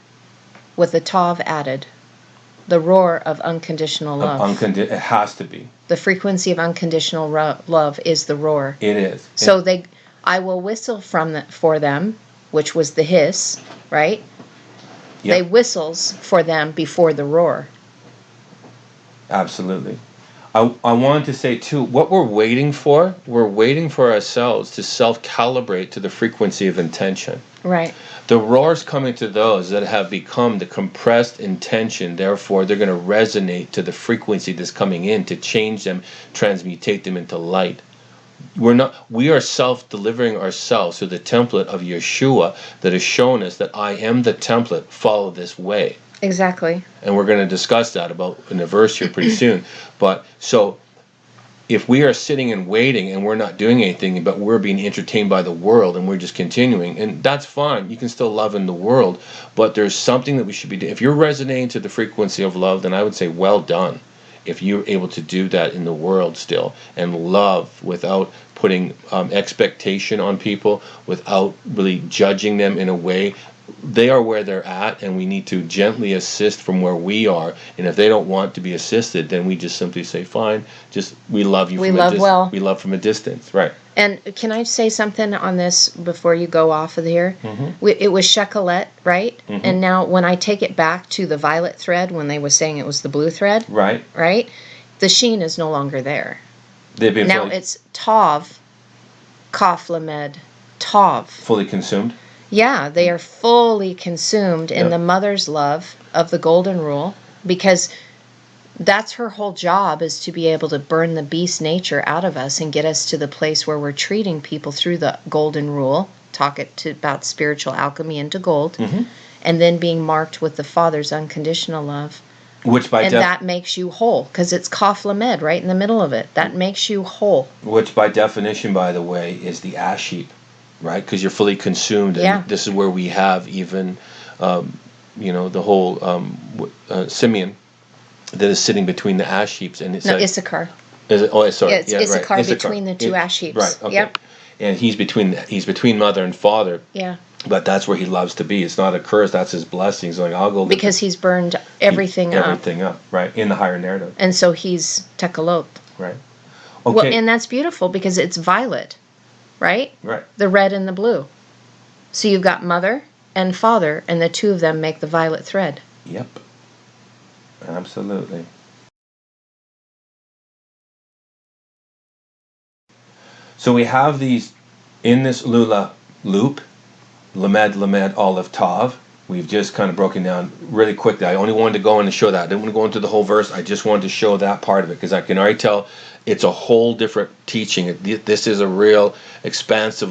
with the tav added. The roar of unconditional love. It has to be. The frequency of unconditional love is the roar. It is. So I will whistle for them, which was the hiss, right? Yep. They whistles for them before the roar. Absolutely. I wanted to say too, what we're waiting for ourselves to self-calibrate to the frequency of intention. Right. The roar's coming to those that have become the compressed intention, therefore they're going to resonate to the frequency that's coming in to change them, transmutate them into light. We are self-delivering ourselves to the template of Yeshua that has shown us that I am the template, follow this way. Exactly. And we're going to discuss that about in a verse here pretty soon. But so if we are sitting and waiting and we're not doing anything, but we're being entertained by the world and we're just continuing, and that's fine. You can still love in the world, but there's something that we should be doing. If you're resonating to the frequency of love, then I would say well done. If you're able to do that in the world still and love without putting expectation on people, without really judging them in a way, they are where they're at, and we need to gently assist from where we are. And if they don't want to be assisted, then we just simply say, fine, just we love you. We love from a distance, right? And can I say something on this before you go off of here? It was Shekolet, right? And now when I take it back to the violet thread, when they were saying it was the blue thread, right? The sheen is no longer there. Now it's Tav, Kaf Lamed, Tav. Fully consumed. Yeah, they are fully consumed in the mother's love of the golden rule, because that's her whole job, is to be able to burn the beast nature out of us and get us to the place where we're treating people through the golden rule, about spiritual alchemy into gold, and then being marked with the Father's unconditional love. That makes you whole, because it's Kaf Lamed right in the middle of it. That makes you whole. Which by definition, by the way, is the ash heap. Right, because you're fully consumed, and this is where we have even, the whole Simeon that is sitting between the ash heaps, and it's Issachar. Is it? Oh, sorry, it's Issachar, right. Between the two ash heaps. Right. Okay. Yep. And he's between mother and father. Yeah. But that's where he loves to be. It's not a curse. That's his blessing. He's like, I'll go. Because he's burned everything up. Everything up, right, in the higher narrative. And so he's tekalot. Right. Okay. Well, and that's beautiful because it's violet. Right? Right. The red and the blue. So you've got mother and father, and the two of them make the violet thread. Yep. Absolutely. So we have these in this Lulaah loop, Lamed, Aleph, Tav. We've just kind of broken down really quickly. I only wanted to go in and show that. I didn't want to go into the whole verse. I just wanted to show that part of it, because I can already tell it's a whole different teaching. This is a real expansive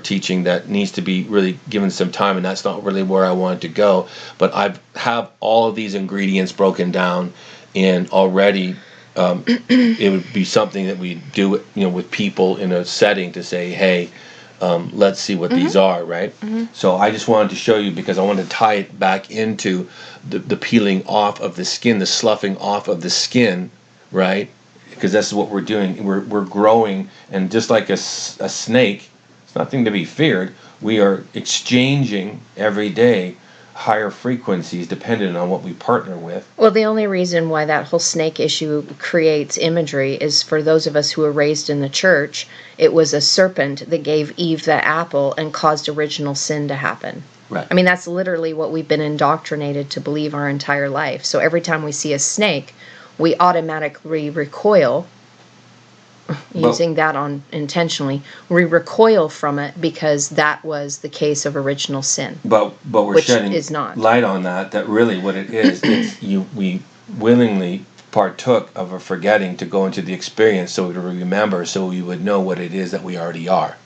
teaching that needs to be really given some time, and that's not really where I wanted to go. But I have all of these ingredients broken down, and already it would be something that we do, with people in a setting to say, hey, let's see what these are, right? So I just wanted to show you because I wanted to tie it back into the peeling off of the skin, the sloughing off of the skin, right? Because that's what we're doing. We're growing, and just like a snake, it's nothing to be feared. We are exchanging every day higher frequencies dependent on what we partner with. Well, the only reason why that whole snake issue creates imagery is for those of us who were raised in the church, it was a serpent that gave Eve the apple and caused original sin to happen. Right. I mean, that's literally what we've been indoctrinated to believe our entire life. So every time we see a snake, we automatically recoil, using that on intentionally, we recoil from it because that was the case of original sin. But we're Which shedding is not. light on that really what it is, we willingly partook of a forgetting to go into the experience so we would remember, so we would know what it is that we already are.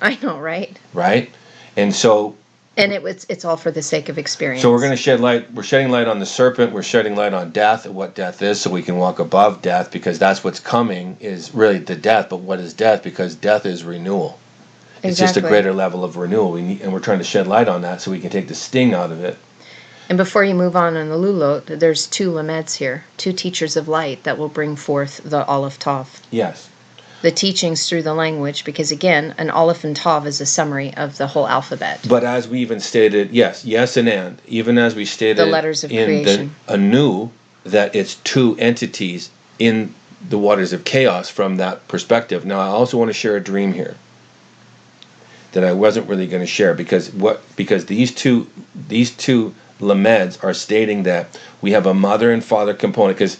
I know, right? Right? And so And it's all for the sake of experience. So we're going to shed light. We're shedding light on the serpent. We're shedding light on death, what death is, so we can walk above death, because that's what's coming is really the death. But what is death? Because death is renewal. It's just a greater level of renewal. And we're trying to shed light on that so we can take the sting out of it. And before you move on in the Lulaah, there's 2 lameds here, 2 teachers of light that will bring forth the Aleph Tav. Yes. The teachings through the language, because again, an Aleph and Tav is a summary of the whole alphabet. But as we even stated, yes, and, even as we stated the letters of creation. The Anu, that it's 2 entities in the waters of chaos from that perspective. Now, I also want to share a dream here that I wasn't really going to share because these two lameds are stating that we have a mother and father component, because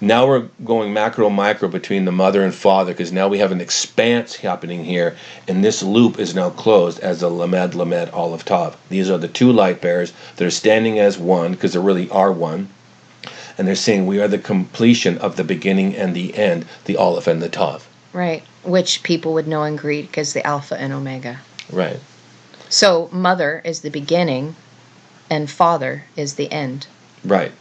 now we're going macro micro between the mother and father, because now we have an expanse happening here, and this loop is now closed as a lamed Aleph Tav. These are the 2 light bearers. They're standing as one because they really are one, and they're saying we are the completion of the beginning and the end, the Aleph and the Tav. Right, which people would know in Greek as the Alpha and Omega. Right. So mother is the beginning, and father is the end. Right.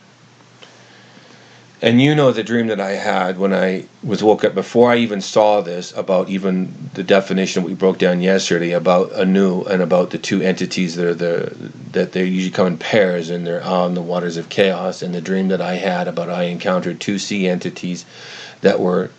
And you know the dream that I had when I was woke up, before I even saw this, about even the definition we broke down yesterday about Anu and about the 2 entities that they usually come in pairs and they're on the waters of chaos. And the dream that I had about I encountered 2 sea entities that were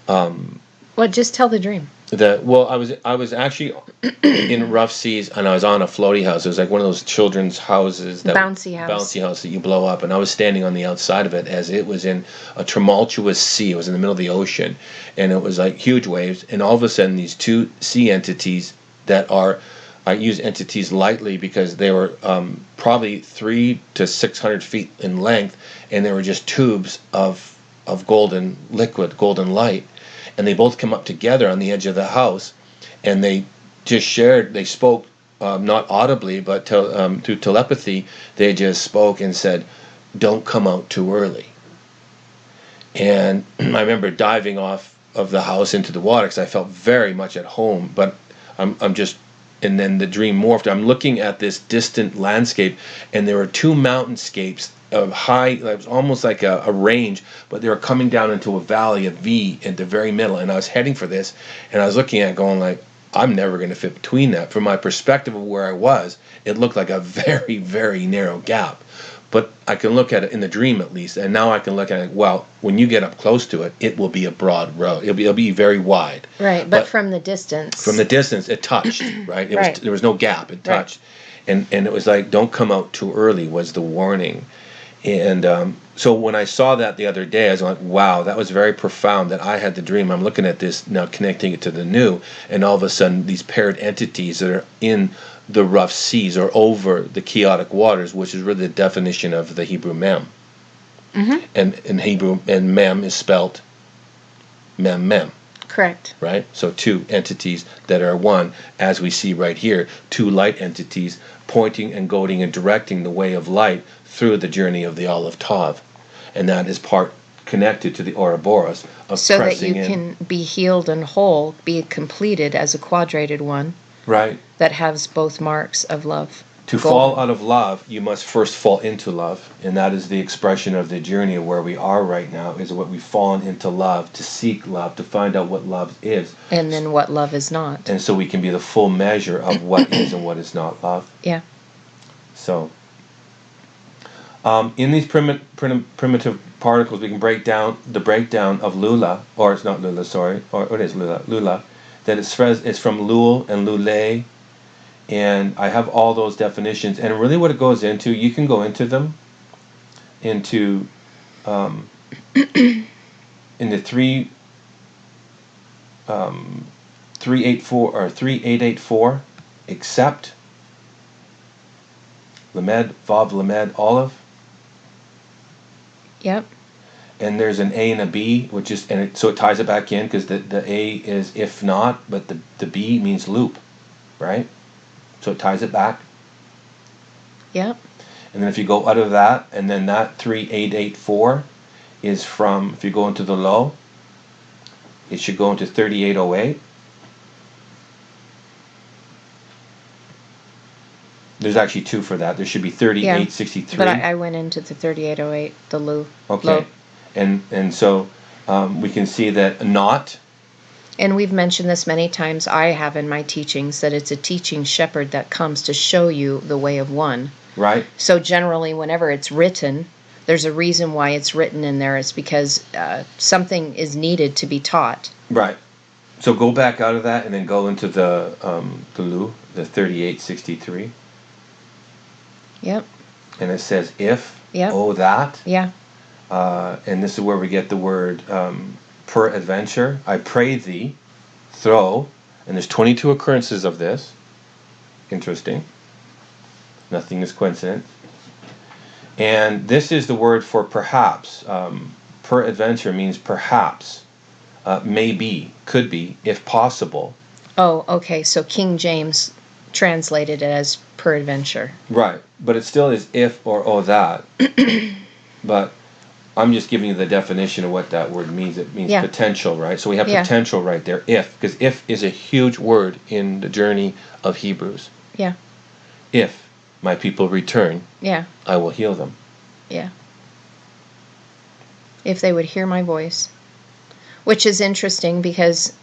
Well, just tell the dream. I was actually in rough seas, and I was on a floaty house. It was like one of those children's houses, Bouncy house that you blow up, and I was standing on the outside of it as it was in a tumultuous sea. It was in the middle of the ocean, and it was like huge waves, and all of a sudden these 2 sea entities that are, I use entities lightly because they were probably 300 to 600 feet in length, and they were just tubes of golden liquid, golden light. And they both come up together on the edge of the house, and they spoke, not audibly, but through telepathy, they just spoke and said, "Don't come out too early." And I remember diving off of the house into the water because I felt very much at home, but I'm just, and then the dream morphed. I'm looking at this distant landscape, and there were 2 mountainscapes of high, it was almost like a range, but they were coming down into a valley, a V in the very middle, and I was heading for this, and I was looking at it going like, I'm never going to fit between that. From my perspective of where I was, it looked like a very, very narrow gap. But I can look at it in the dream at least, and now I can look at it, well, when you get up close to it, it will be a broad road. It'll be very wide. Right, but from the distance. From the distance, it touched, right? Right. There was no gap, it touched. Right. And it was like, don't come out too early was the warning. And so when I saw that the other day, I was like, wow, that was very profound that I had the dream. I'm looking at this now, connecting it to the new, and all of a sudden these paired entities that are in the rough seas or over the chaotic waters, which is really the definition of the Hebrew mem. Mm-hmm. And in Hebrew, and mem is spelt mem. Correct. Right? So 2 entities that are one, as we see right here, 2 light entities pointing and goading and directing the way of light through the journey of the Aleph Tav. And that is part connected to the Ouroborus of so pressing that you in. can be healed and whole, be completed as a quadrated one. Right. That has both marks of love. To fall out of love, you must first fall into love. And that is the expression of the journey of where we are right now, is what we've fallen into love, to seek love, to find out what love is. And then what love is not. And so we can be the full measure of what is and what is not love. Yeah. So, in these primitive particles, we can break down the breakdown of Lulaah, or it's not Lulaah, sorry, or it is Lulaah, that it's from Lul and Lulaah, and I have all those definitions, and really what it goes into, you can go into them, into in the 3884, except Lamed, Vav, Lamed, Aleph. Yep. And there's an A and a B, which is, so it ties it back in, because the A is if not, but the B means loop, right? So it ties it back. Yep. And then if you go out of that, and then that 3884 is from, if you go into the low, it should go into 3808. There's actually two for that. There should be 3863. But I went into the 3808, the low. Okay. Low. And so we can see that not. And we've mentioned this many times, I have in my teachings, that it's a teaching shepherd that comes to show you the way of one. Right. So generally, whenever it's written, there's a reason why it's written in there. It's because something is needed to be taught. Right. So go back out of that and then go into the Lu, the 3863. Yep. And it says if, Yep. oh that. Yeah. And this is where we get the word peradventure. I pray thee, throw, and there's 22 occurrences of this. Interesting. Nothing is coincidence. And this is the word for perhaps. Peradventure means perhaps, maybe, could be, if possible. Oh, okay. So King James translated it as peradventure. Right. But it still is if or oh that. But I'm just giving you the definition of what that word means. It means potential, right? So we have potential right there. If, because if is a huge word in the journey of Hebrews. Yeah. If my people return, I will heal them. Yeah. If they would hear my voice. Which is interesting because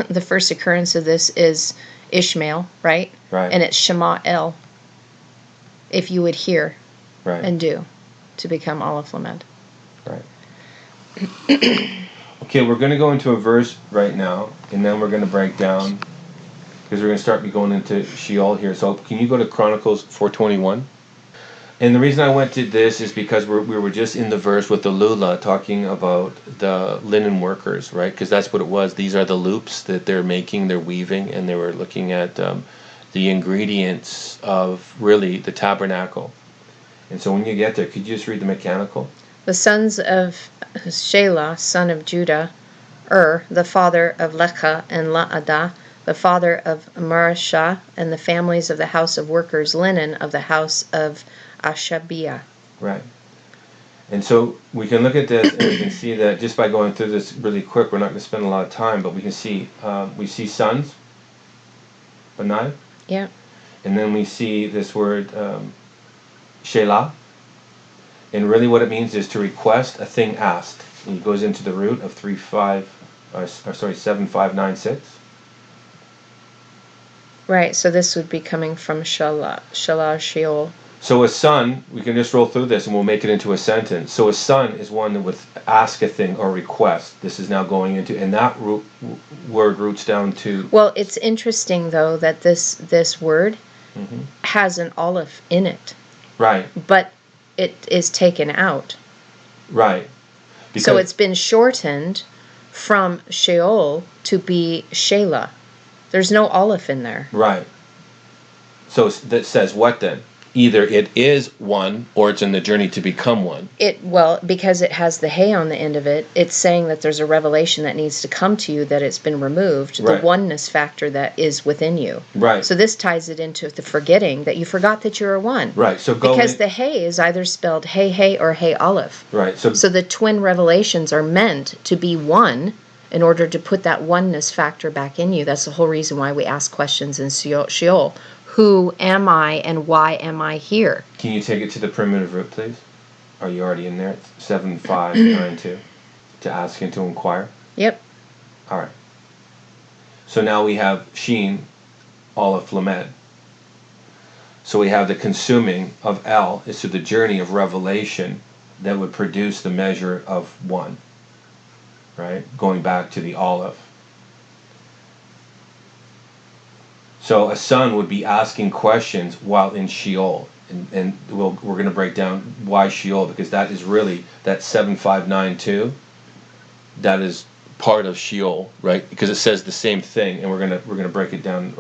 the first occurrence of this is Ishmael, right? Right. And it's Shema El. If you would hear and do, to become Aleph Lamed. Right. Okay, we're going to go into a verse right now, and then we're going to break down, because we're going to start going into Sheol here. So can you go to Chronicles 4:21? And the reason I went to this is because we were just in the verse with the Lulaah talking about the linen workers, right? Because that's what it was. These are the loops that they're making, they're weaving, and they were looking at the ingredients of really the tabernacle. And so when you get there, could you just read the mechanical? The sons of Shelah, son of Judah, the father of Lecha and Laadah, the father of Marashah, and the families of the house of workers, linen of the house of Ashabiah. Right. And so we can look at this and we can see that just by going through this really quick, we're not going to spend a lot of time, but we can see, sons, Benai. Yeah. And then we see this word, Shelah. And really what it means is to request a thing asked. And it goes into the root of 7596. Right, so this would be coming from Sheol. So a son, we can just roll through this and we'll make it into a sentence. So a son is one that would ask a thing or request. This is now going into, and that word roots down to... Well, it's interesting, though, that this word has an aleph in it. Right. But it is taken out. Right. So it's been shortened from Sheol to be Shelah. There's no aleph in there. Right. So that says what then? Either it is one or it's in the journey to become one. Because it has the hay on the end of it, it's saying that there's a revelation that needs to come to you, that it's been removed, the oneness factor that is within you. Right. So this ties it into the forgetting that you forgot that you're a one. Right. So because the hay is either spelled hey or hey aleph. Right. So the twin revelations are meant to be one in order to put that oneness factor back in you. That's the whole reason why we ask questions in Sheol. who am I and why am I here? Can you take it to the primitive root, please? Are you already in there? 7592. To ask and to inquire. Yep. All right. So now we have Sheen, Aleph, Lamed. So we have the consuming of El is to the journey of revelation that would produce the measure of one. Right? Going back to the Aleph. So a son would be asking questions while in Sheol. And we're going to break down why Sheol, because that is really, that 7592, that is part of Sheol, right? Because it says the same thing, and we're gonna break it down.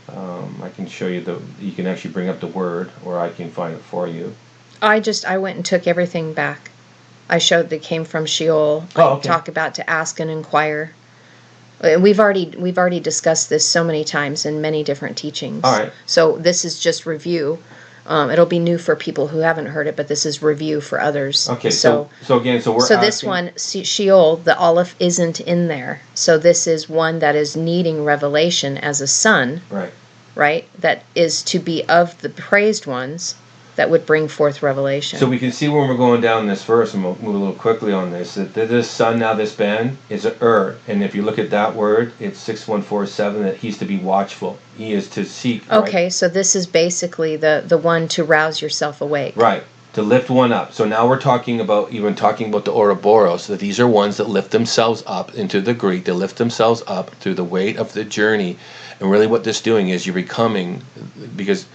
I can show you you can actually bring up the word, or I can find it for you. I went and took everything back. I showed that came from Sheol. Oh, okay. I talk about to ask and inquire. We've already discussed this so many times in many different teachings. All right. So this is just review. It'll be new for people who haven't heard it, but this is review for others. Okay. So again, we're so this one, Sheol, the Aleph isn't in there. So this is one that is needing revelation as a son. Right. Right. That is to be of the praised ones that would bring forth revelation. So we can see when we're going down this verse, and we'll move a little quickly on this, that this son, now this Ben, is a and if you look at that word, it's 6147, that he's to be watchful. He is to seek. Okay, right? so this is basically the one to rouse yourself awake. Right, to lift one up. So now we're talking about the Ouroboros, that these are ones that lift themselves up into the Greek, they lift themselves up through the weight of the journey. And really what this doing is you're becoming, because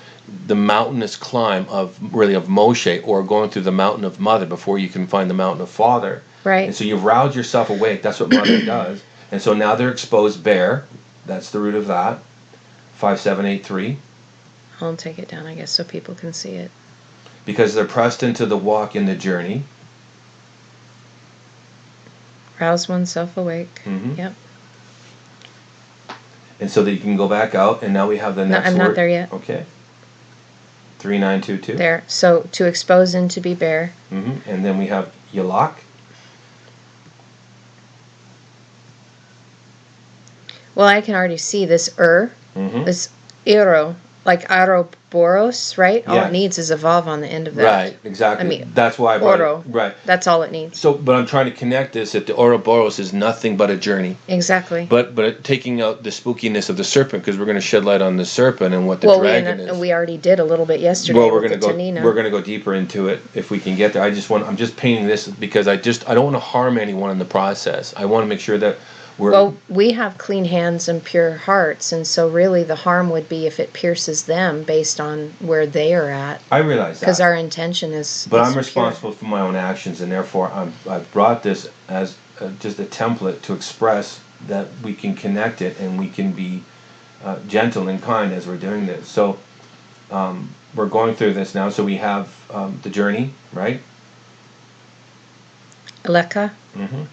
the mountainous climb of Moshe, or going through the mountain of mother before you can find the mountain of father. Right. And so you've roused yourself awake. That's what mother does. And so now they're exposed bare. That's the root of that. 5783. I'll take it down, I guess, so people can see it. Because they're pressed into the walk in the journey. Rouse oneself awake. Mm-hmm. Yep. And so that you can go back out, and now we have the next word. I'm not there yet. Okay. 3922. There. So to expose and to be bare. Mm-hmm. And then we have Yalak. Well, I can already see this this like Ouroboros, right? All Yeah. it needs is a vav on the end of that. Right, exactly. I mean, that's why I brought it. Right. That's all it needs. So, but I'm trying to connect this that the Ouroboros is nothing but a journey. Exactly. But taking out the spookiness of the serpent, because we're going to shed light on the serpent and what the dragon is. We already did a little bit yesterday. Well, we're going to go deeper into it if we can get there. I'm just painting this because I don't want to harm anyone in the process. I want to make sure that we have clean hands and pure hearts, and so really the harm would be if it pierces them based on where they are at. I realize that. Because our intention is. But I'm responsible for my own actions, and therefore I've brought this as just a template to express that we can connect it and we can be gentle and kind as we're doing this. So we're going through this now. So we have the journey, right? Aleka. Mm-hmm.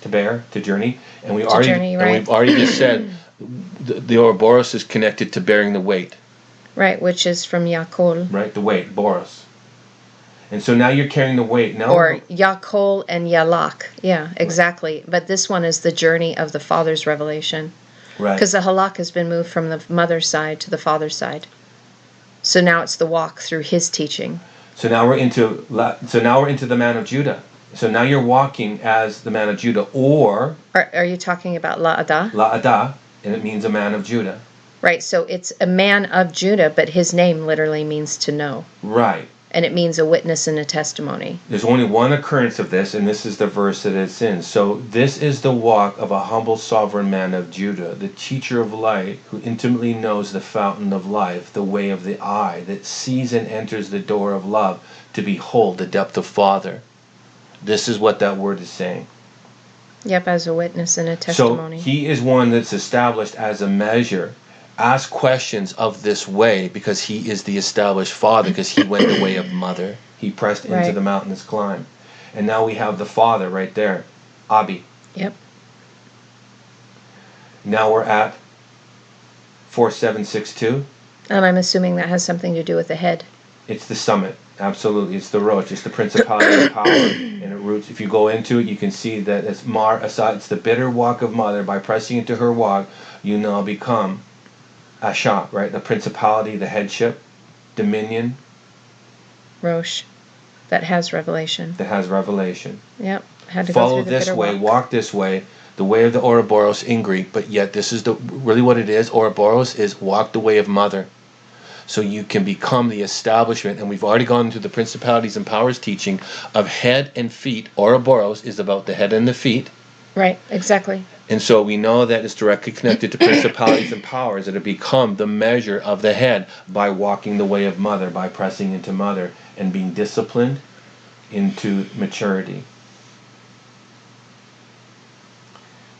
To bear, to journey, and we've right. already just said the Ouroboros is connected to bearing the weight. Right, which is from Yakol. Right, the weight, Boros. And so now you're carrying the weight. Now or Yakol and Yalak. Yeah, exactly. Right. But this one is the journey of the father's revelation. Right. Because the halak has been moved from the mother's side to the father's side. So now it's the walk through his teaching. So now we're into the man of Judah. So now you're walking as the man of Judah, or... Are you talking about La'adah? La'adah, and it means a man of Judah. Right, so it's a man of Judah, but his name literally means to know. Right. And it means a witness and a testimony. There's only one occurrence of this, and this is the verse that it's in. So this is the walk of a humble sovereign man of Judah, the teacher of light, who intimately knows the fountain of life, the way of the eye, that sees and enters the door of love, to behold the depth of Father. This is what that word is saying. Yep, as a witness and a testimony. So he is one that's established as a measure. Ask questions of this way because he is the established father, because he went the way of mother. He pressed into the mountainous climb. And now we have the father right there, Abi. Yep. Now we're at 4762. And I'm assuming that has something to do with the head. It's the summit. Absolutely. It's the roach. It's the principality of power. And it roots. If you go into it, you can see that it's Mar Asad. It's the bitter walk of mother. By pressing into her walk, you now become Asha, right? The principality, the headship, dominion Rosh. That has revelation. that has revelation. Yep. Had to go Follow through the this bitter way, walk. this way, the way of the Ouroboros in Greek, but yet this is really what it is. Ouroboros is walk the way of mother. So you can become the establishment, and we've already gone into the principalities and powers teaching of head and feet. Ouroboros is about the head and the feet. Right, exactly. And so we know that it's directly connected to principalities and powers that have become the measure of the head by walking the way of mother, by pressing into mother and being disciplined into maturity.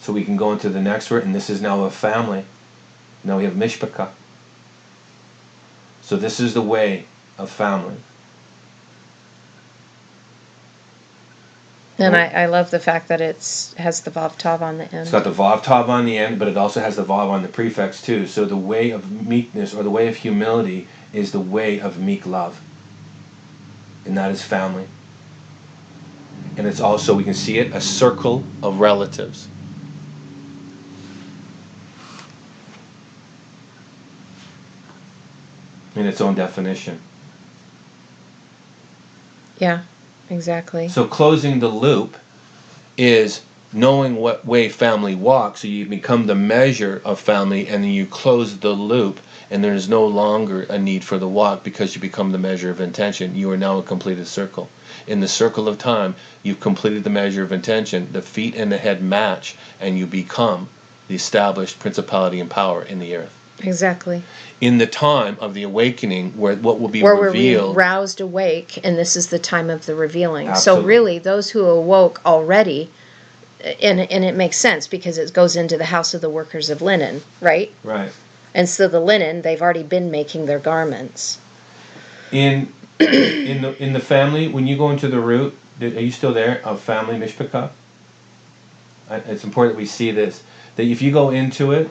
So we can go into the next word, and this is now a family. Now we have mishpachah. So this is the way of family. And I love the fact that has the Vav Tav on the end. It's got the Vav Tav on the end, but it also has the Vav on the prefix too. So the way of meekness, or the way of humility, is the way of meek love. And that is family. And it's also, we can see it, a circle of relatives. In its own definition. Yeah, exactly. So closing the loop is knowing what way family walks, so you become the measure of family, and then you close the loop, and there is no longer a need for the walk because you become the measure of intention. You are now a completed circle. In the circle of time, you've completed the measure of intention. The feet and the head match, and you become the established principality and power in the earth. Exactly. In the time of the awakening, where what will be where revealed, we're roused awake, and this is the time of the revealing. Absolutely. So really, those who awoke already, and it makes sense because it goes into the house of the workers of linen, right? right? And so the linen, they've already been making their garments. In the family, when you go into the root, are you still there, of family mishpachah? It's important that we see this. That if you go into it,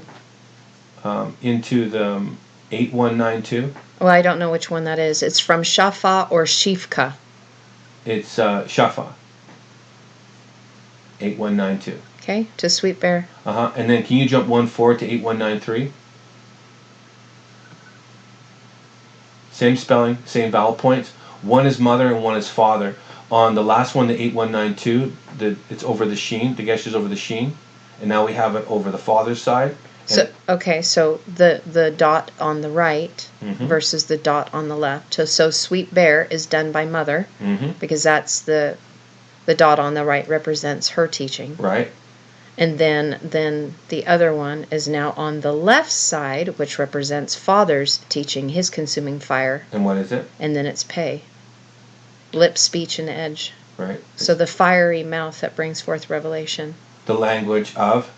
into the 8192, Well, I don't know which one that is. It's from Shafa or Shifka. it's Shafa. 8192. Okay, to Sweet Bear. And then can you jump 1-4 to 8193? Same spelling, same vowel points. One is mother and one is father. On the last one, the 8192, it's over the sheen. The gesh is over the sheen, and now we have it over the father's side. So okay, so the dot on the right Mhm. versus the dot on the left. So Sweet Bear is done by mother, because that's the dot on the right represents her teaching. Right. And then the other one is now on the left side, which represents father's teaching, his consuming fire. And what is it? And then it's pay. Lip, speech, and edge. Right. So the fiery mouth that brings forth revelation. The language of.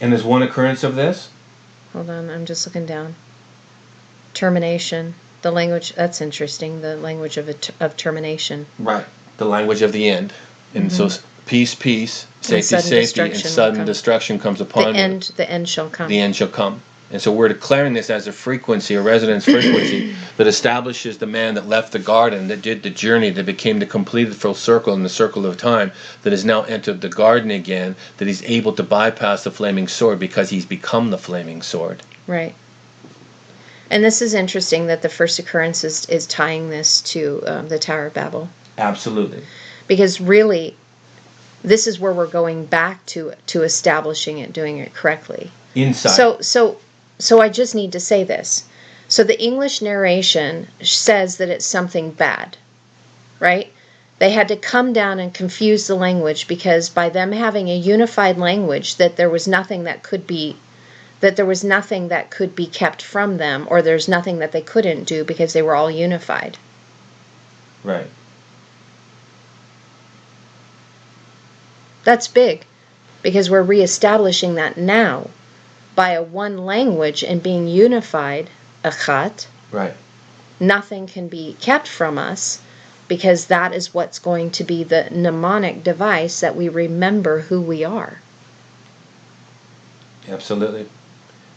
And there's one occurrence of this. Hold on, I'm just looking down. Termination. The language, that's interesting, the language of termination. Right. The language of the end. And so peace, safety, safety, and sudden destruction comes upon you. The end shall come. The end shall come. And so we're declaring this as a frequency, a resonance frequency that establishes the man that left the garden, that did the journey, that became the completed full circle in the circle of time, that has now entered the garden again, that he's able to bypass the flaming sword because he's become the flaming sword. Right. And this is interesting that the first occurrence is tying this to the Tower of Babel. Absolutely. Because really, this is where we're going back to establishing it, doing it correctly. Inside. So I just need to say this. So the English narration says that it's something bad, right? They had to come down and confuse the language because by them having a unified language, that there was nothing that could be kept from them, or there's nothing that they couldn't do because they were all unified. Right. That's big, because we're reestablishing that now by a one language and being unified, achat. Right. Nothing can be kept from us, because that is what's going to be the mnemonic device that we remember who we are. Absolutely.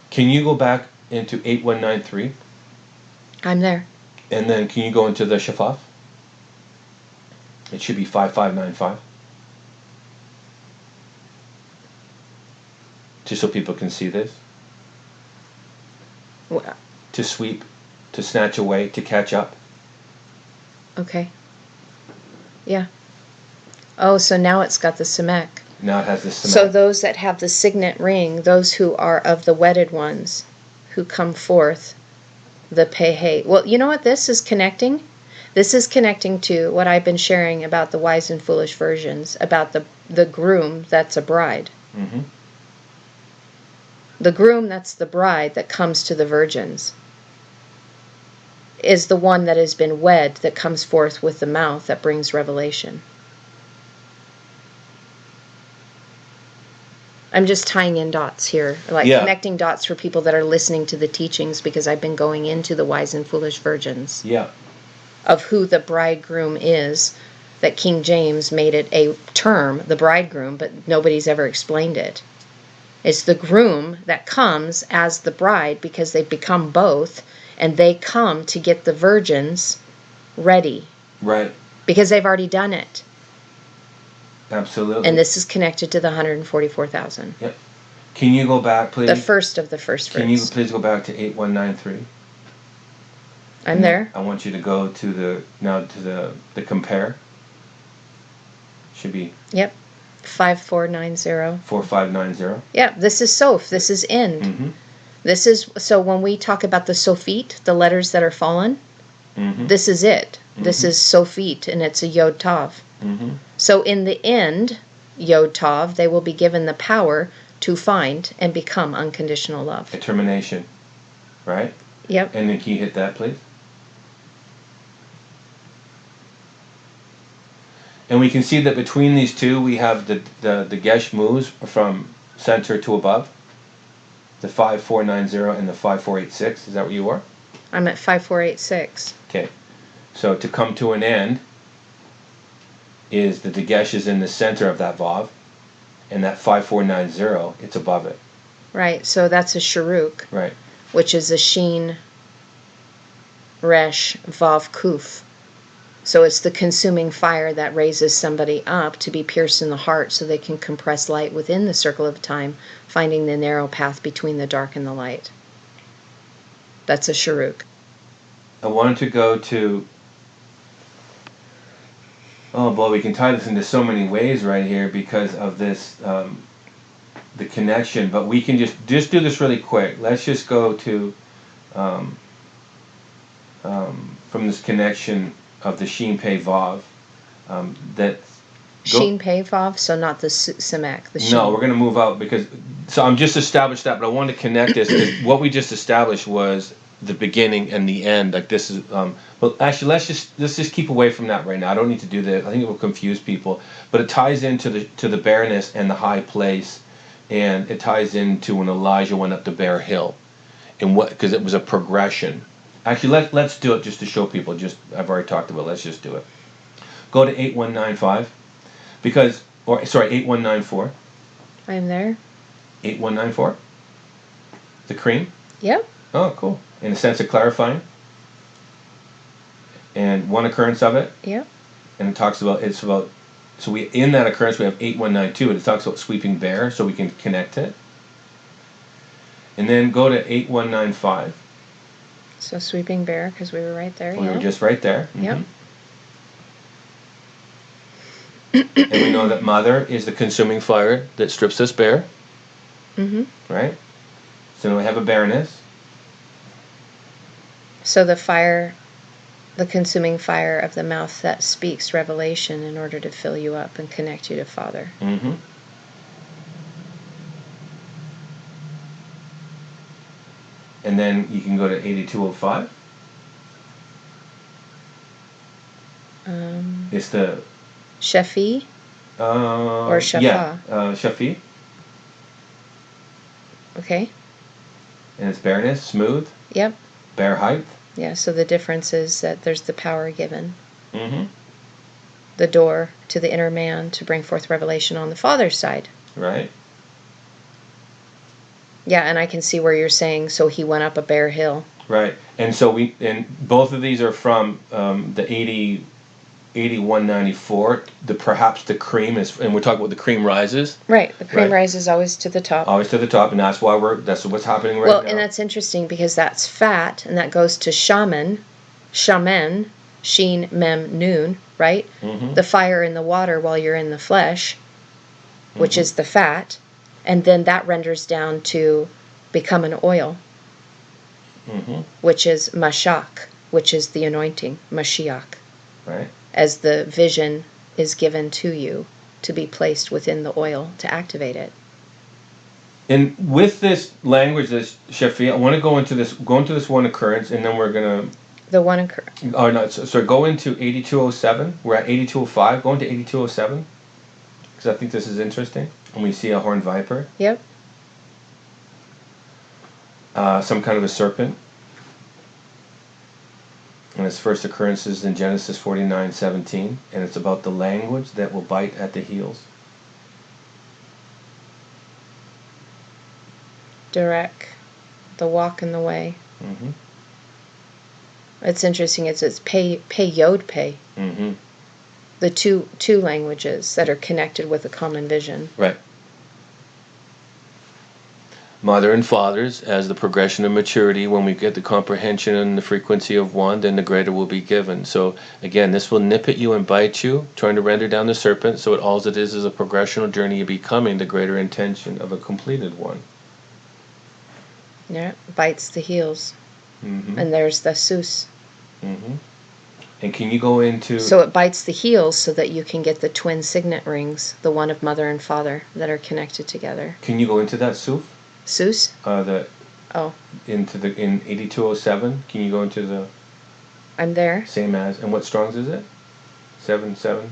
Can you go back into 8193? I'm there. And then can you go into the Shafaf? It should be 5595. Just so people can see this. Wha- to sweep, to snatch away, to catch up. Okay. Yeah. Oh, so now it's got the Semek. Now it has the Semek. So those that have the signet ring, those who are of the wedded ones, who come forth, the Pehe. Well, you know what this is connecting? This is connecting to what I've been sharing about the wise and foolish virgins, about the groom that's a bride. Mm-hmm. The groom that's the bride that comes to the virgins is the one that has been wed, that comes forth with the mouth that brings revelation. I'm just tying in dots here, like connecting dots for people that are listening to the teachings, because I've been going into the wise and foolish virgins. Yeah. Of who the bridegroom is, that King James made it a term, the bridegroom, but nobody's ever explained it. It's the groom that comes as the bride because they've become both, and they come to get the virgins ready. Right. Because they've already done it. Absolutely. And this is connected to the 144,000. Yep. Can you go back, please? The first of the first verse. Can you please go back to 8193? I'm there. I want you to go to the compare. Should be. Yep. 5490. 4590. Yeah, this is Soph. This is end. Mm-hmm. This is, so when we talk about the Sophit, the letters that are fallen, mm-hmm. this is it. Mm-hmm. This is Sophit, and it's a Yod Tav. Mm-hmm. So in the end, Yod Tav, they will be given the power to find and become unconditional love. Determination. Right? Yep. And then can you hit that, please? And we can see that between these two, we have the Gesh moves from center to above. The 5490 and the 5486. Is that what you are? I'm at 5486. Okay. So to come to an end is the Dagesh is in the center of that Vav, and that 5490, it's above it. Right, so that's a Sharuk. Right. Which is a Shin, Resh, Vav, Kuf. So it's the consuming fire that raises somebody up to be pierced in the heart so they can compress light within the circle of time, finding the narrow path between the dark and the light. That's a Sharuk. I wanted to go to... Oh boy, we can tie this into so many ways right here because of this, the connection, but we can just do this really quick. Let's just go to, from this connection of the Shin Pei Vav, that... Shin Pei Vav, so not the Semek, the Shin. No, we're going to move out because... So I'm just established that, but I wanted to connect this because what we just established was the beginning and the end. Like this is... but actually, let's just keep away from that right now. I don't need to do that. I think it will confuse people. But it ties into the bareness and the high place, and it ties into when Elijah went up to Bear Hill, and what, because it was a progression. Actually, let's do it just to show people. I've already talked about it. Let's just do it. Go to 8195, because, or sorry, 8194. I'm there. 8194. The cream. Yep. Oh, cool. In a sense of clarifying. And one occurrence of it. Yep. And it talks about, so we, in that occurrence we have 8192, and it talks about sweeping bear, so we can connect it. And then go to 8195. So sweeping bear, because we were right there. We were just right there. Yep. And we know that mother is the consuming fire that strips us bare. Mm-hmm. Right? So now we have a bareness. So the fire, the consuming fire of the mouth that speaks revelation in order to fill you up and connect you to Father. Mm-hmm. And then you can go to 8205. It's the... Shafi? Or Shafa? Yeah, Shafi. Okay. And it's bareness, smooth. Yep. Bare height. Yeah, so the difference is that there's the power given. Mm-hmm. The door to the inner man to bring forth revelation on the Father's side. Right. Yeah, and I can see where you're saying, so he went up a bare hill. Right. And so both of these are from the 8194, perhaps the cream is, and we're talking about the cream rises. Right. The cream Right. rises always to the top. Always to the top, and that's what's happening right Well, now. and that's interesting because that's fat, and that goes to shaman, sheen, mem, noon, right? Mm-hmm. The fire in the water while you're in the flesh, which Mm-hmm. is the fat, and then that renders down to become an oil, Mm-hmm. which is mashak, which is the anointing, Mashiach, Right. as the vision is given to you to be placed within the oil to activate it. And with this language, this Shafi, I want to go into this one occurrence, and then we're gonna. The one occur. Oh no! So go into 8207. We're at 8205. Go into 8207 because I think this is interesting. And we see a horned viper, Yep. some kind of a serpent, and its first occurrence is in Genesis 49:17, and it's about the language that will bite at the heels. Direct. The walk in the way. Mm-hmm. It's interesting. It's pay yod pay. Mm-hmm. The two languages that are connected with a common vision. Right. Mother and fathers, as the progression of maturity, when we get the comprehension and the frequency of one, then the greater will be given. So again, this will nip at you and bite you, trying to render down the serpent. So all it is a progressional journey of becoming the greater intention of a completed one. Yeah, bites the heels. Mm-hmm. And there's the sus. Mm-hmm. And can you go into... So it bites the heels so that you can get the twin signet rings, the one of mother and father, that are connected together. Can you go into that, Suf? Sus? In 8207, can you go into the... I'm there. Same as... And what Strong's is it? 77?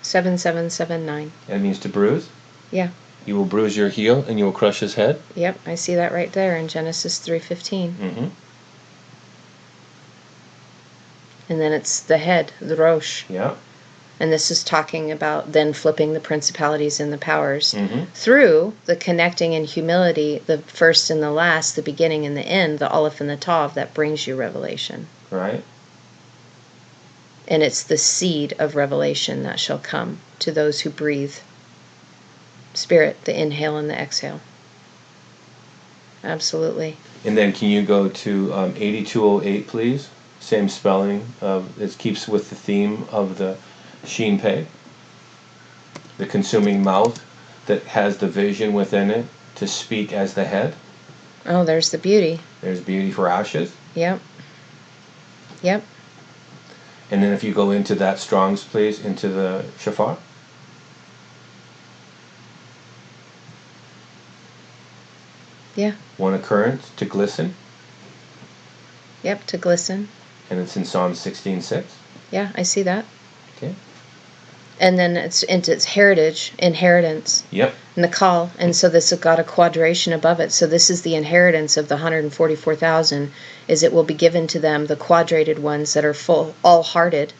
7779. That means to bruise? Yeah. You will bruise your heel and you will crush his head? Yep, I see that right there in Genesis 3:15. Mm-hmm. And then it's the head, the Rosh. Yeah. And this is talking about then flipping the principalities and the powers Mm-hmm. through the connecting and humility, the first and the last, the beginning and the end, the Aleph and the Tav, that brings you revelation. Right. And it's the seed of revelation that shall come to those who breathe. Spirit, the inhale and the exhale. Absolutely. And then can you go to 8208, please? Same spelling. It keeps with the theme of the Sheen Pei, the consuming mouth that has the vision within it to speak as the head. Oh, there's the beauty. There's beauty for ashes. Yep. Yep. And then if you go into that Strong's, please, into the Shafar. Yeah. One occurrence, to glisten. Yep, to glisten. And it's in Psalm 16:6. Yeah, I see that. Okay. And then it's into its inheritance. Yep. And the call. And so this has got a quadration above it. So this is the inheritance of the 144,000, is it will be given to them, the quadrated ones that are full, wholehearted,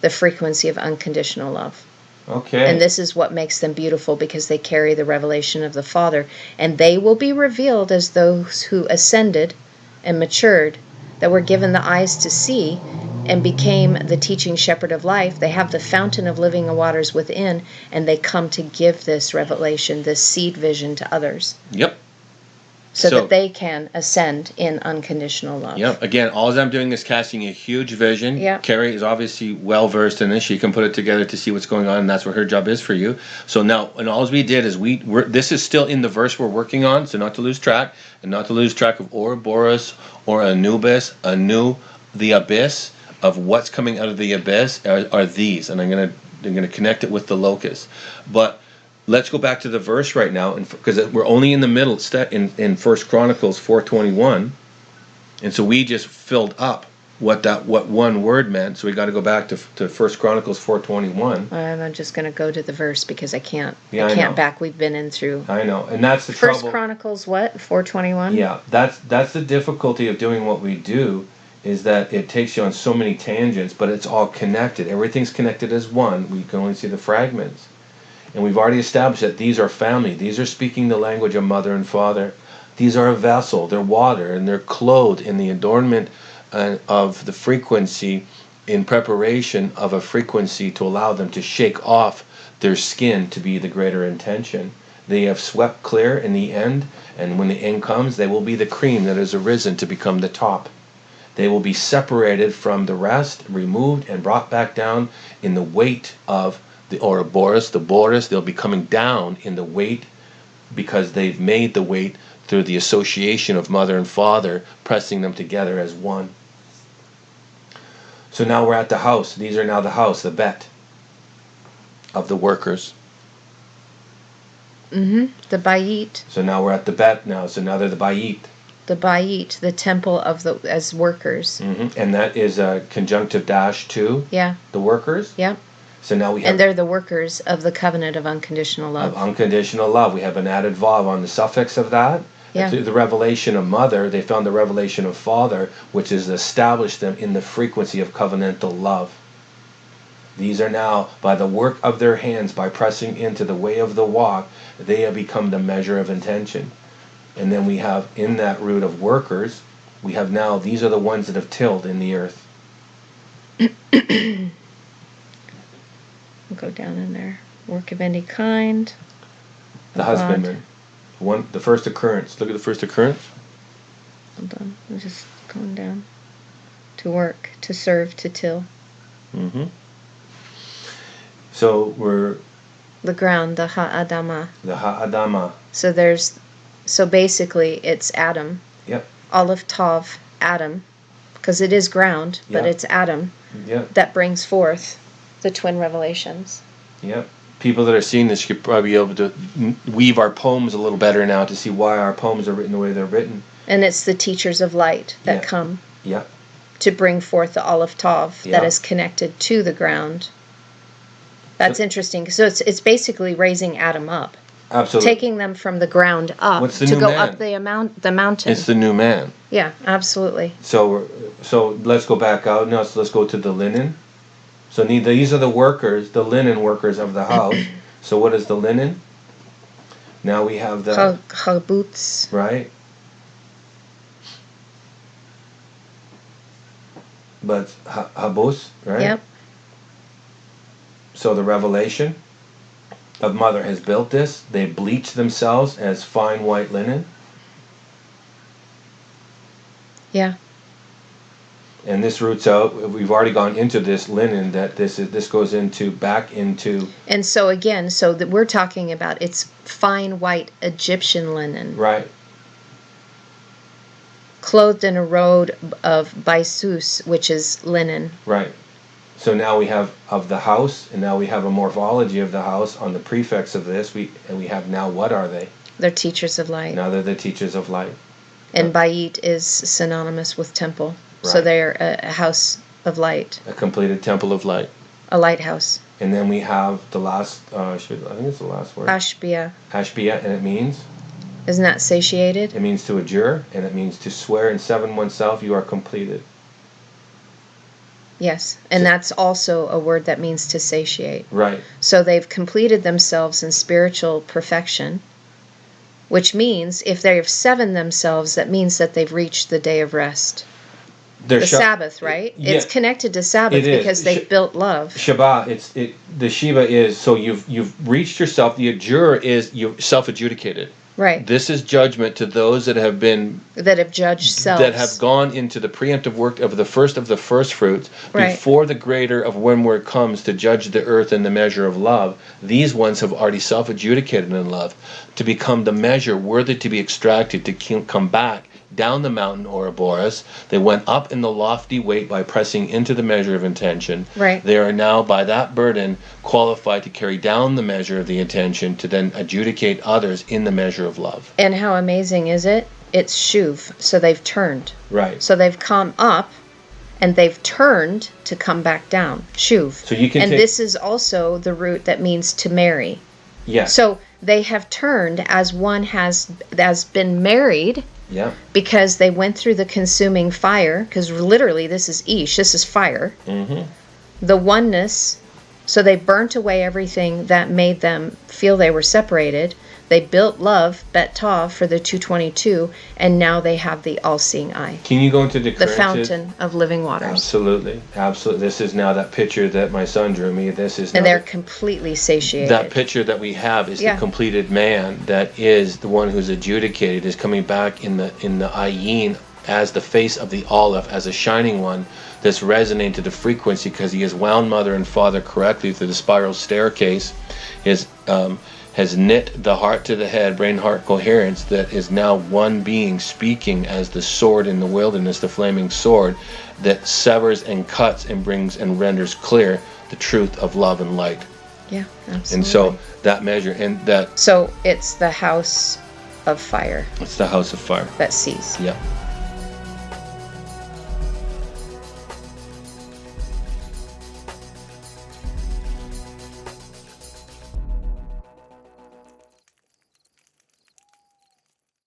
the frequency of unconditional love. Okay. And this is what makes them beautiful, because they carry the revelation of the Father. And they will be revealed as those who ascended and matured, that were given the eyes to see and became the teaching shepherd of life. They have the fountain of living waters within, and they come to give this revelation, this seed vision to others. Yep. So that they can ascend in unconditional love. Yep. Again, all I'm doing is casting a huge vision. Yep. Carrie is obviously well versed in this. She can put it together to see what's going on, and that's what her job is for you. So now, and all we did is this is still in the verse we're working on, so not to lose track, and not to lose track of Ouroboros or Anu-bis, the abyss of what's coming out of the abyss are these, and I'm gonna connect it with the locus, but. Let's go back to the verse right now, because we're only in the middle in 1 Chronicles 4:21, and so we just filled up what one word meant. So we got to go back to 1 Chronicles 4:21. I'm just going to go to the verse because I can't. Yeah, I can't know. back. We've been in through. I know, and that's the First trouble. Chronicles what? 4:21. Yeah, that's the difficulty of doing what we do, is that it takes you on so many tangents, but it's all connected. Everything's connected as one. We can only see the fragments. And we've already established that these are family. These are speaking the language of mother and father. These are a vessel. They're water, and they're clothed in the adornment of the frequency in preparation of a frequency to allow them to shake off their skin to be the greater intention. They have swept clear in the end, and when the end comes, they will be the cream that has arisen to become the top. They will be separated from the rest, removed, and brought back down in the weight of the Ouroborus, the Boris. They'll be coming down in the weight because they've made the weight through the association of mother and father, pressing them together as one. So now we're at the house. These are now the house, the bet of the workers. The Bayit. So now we're at the bet now. So now they're the Bayit. The Bayit, the temple of the as workers. And that is a conjunctive dash to the workers. Yep. So now we have... And they're the workers of the covenant of unconditional love. Of unconditional love. We have an added vav on the suffix of that. Yeah. Through the revelation of mother, they found the revelation of father, which is established them in the frequency of covenantal love. These are now, by the work of their hands, by pressing into the way of the walk, they have become the measure of intention. And then we have, in that root of workers, we have now, these are the ones that have tilled in the earth. We'll go down in there. Work of any kind. The husbandman. The first occurrence. Look at the first occurrence. Hold on. I'm just going down. To work, to serve, to till. So we're... The ground, the ha'adama. The ha'adama. So basically it's Adam. Yep. Aleph Tav, Adam. Because it is ground, but it's Adam. Yep. That brings forth the twin revelations. Yep. People that are seeing this should probably be able to weave our poems a little better now to see why our poems are written the way they're written. And it's the teachers of light that come to bring forth the Aleph Tav that is connected to the ground. That's interesting. So it's basically raising Adam up. Absolutely. Taking them from the ground up to go up the mountain. It's the new man. Yeah, absolutely. So let's go back out now. So let's go to the linen. So these are the workers, the linen workers of the house. So what is the linen? Now we have the... Chabuts. Right? But habus, right? Yep. So the revelation of mother has built this. They bleach themselves as fine white linen. Yeah. And this roots out. We've already gone into this linen. That this goes back into. And so again, that we're talking about it's fine white Egyptian linen. Right. Clothed in a robe of baisus, which is linen. Right. So now we have of the house, and now we have a morphology of the house on the prefix of this. We have now, what are they? They're teachers of light. Now they're the teachers of light. And Bayit is synonymous with temple. Right. So they're a house of light. A completed temple of light. A lighthouse. And then we have the last, I think it's the last word. Ashbia. Ashbia, and it means? Isn't that satiated? It means to adjure, and it means to swear and seven oneself, you are completed. Yes, and that's also a word that means to satiate. Right. So they've completed themselves in spiritual perfection, which means if they've seven themselves, that means that they've reached the day of rest. The Sabbath, right? Yeah, it's connected to Sabbath because they've built love. Shabbat, the Shiva is, so you've reached yourself, the adjurer is you self-adjudicated. Right. This is judgment to those that have judged selves. That have gone into the preemptive work of the first fruits, before the greater of when where it comes to judge the earth in the measure of love. These ones have already self-adjudicated in love to become the measure worthy to be extracted, to come back down the mountain Ouroboros. They went up in the lofty weight by pressing into the measure of intention. Right. They are now, by that burden, qualified to carry down the measure of the intention to then adjudicate others in the measure of love. And how amazing is it? It's shuv, so they've turned. Right. So they've come up and they've turned to come back down. Shuv. So you can this is also the root that means to marry. Yes. So they have turned as one has been married. Yeah. Because they went through the consuming fire, because literally this is Ish, this is fire. Mm-hmm. The oneness, so they burnt away everything that made them feel they were separated. They built love, Bet Tav, for the 222, and now they have the all-seeing eye. Can you go into the The occurrences? fountain of living waters. Absolutely, absolutely. This is now that picture that my son drew me. This is now And they're completely satiated. that picture that we have is Yeah. the completed man. That is the one who's adjudicated, is coming back in the ayin as the face of the Aleph, as a shining one that's resonating to the frequency, because he has wound mother and father correctly through the spiral staircase. Has knit the heart to the head, brain-heart coherence, that is now one being speaking as the sword in the wilderness, the flaming sword that severs and cuts and brings and renders clear the truth of love and light. Yeah, absolutely. And so that measure, and that So it's the house of fire it's the house of fire. that sees. Yep.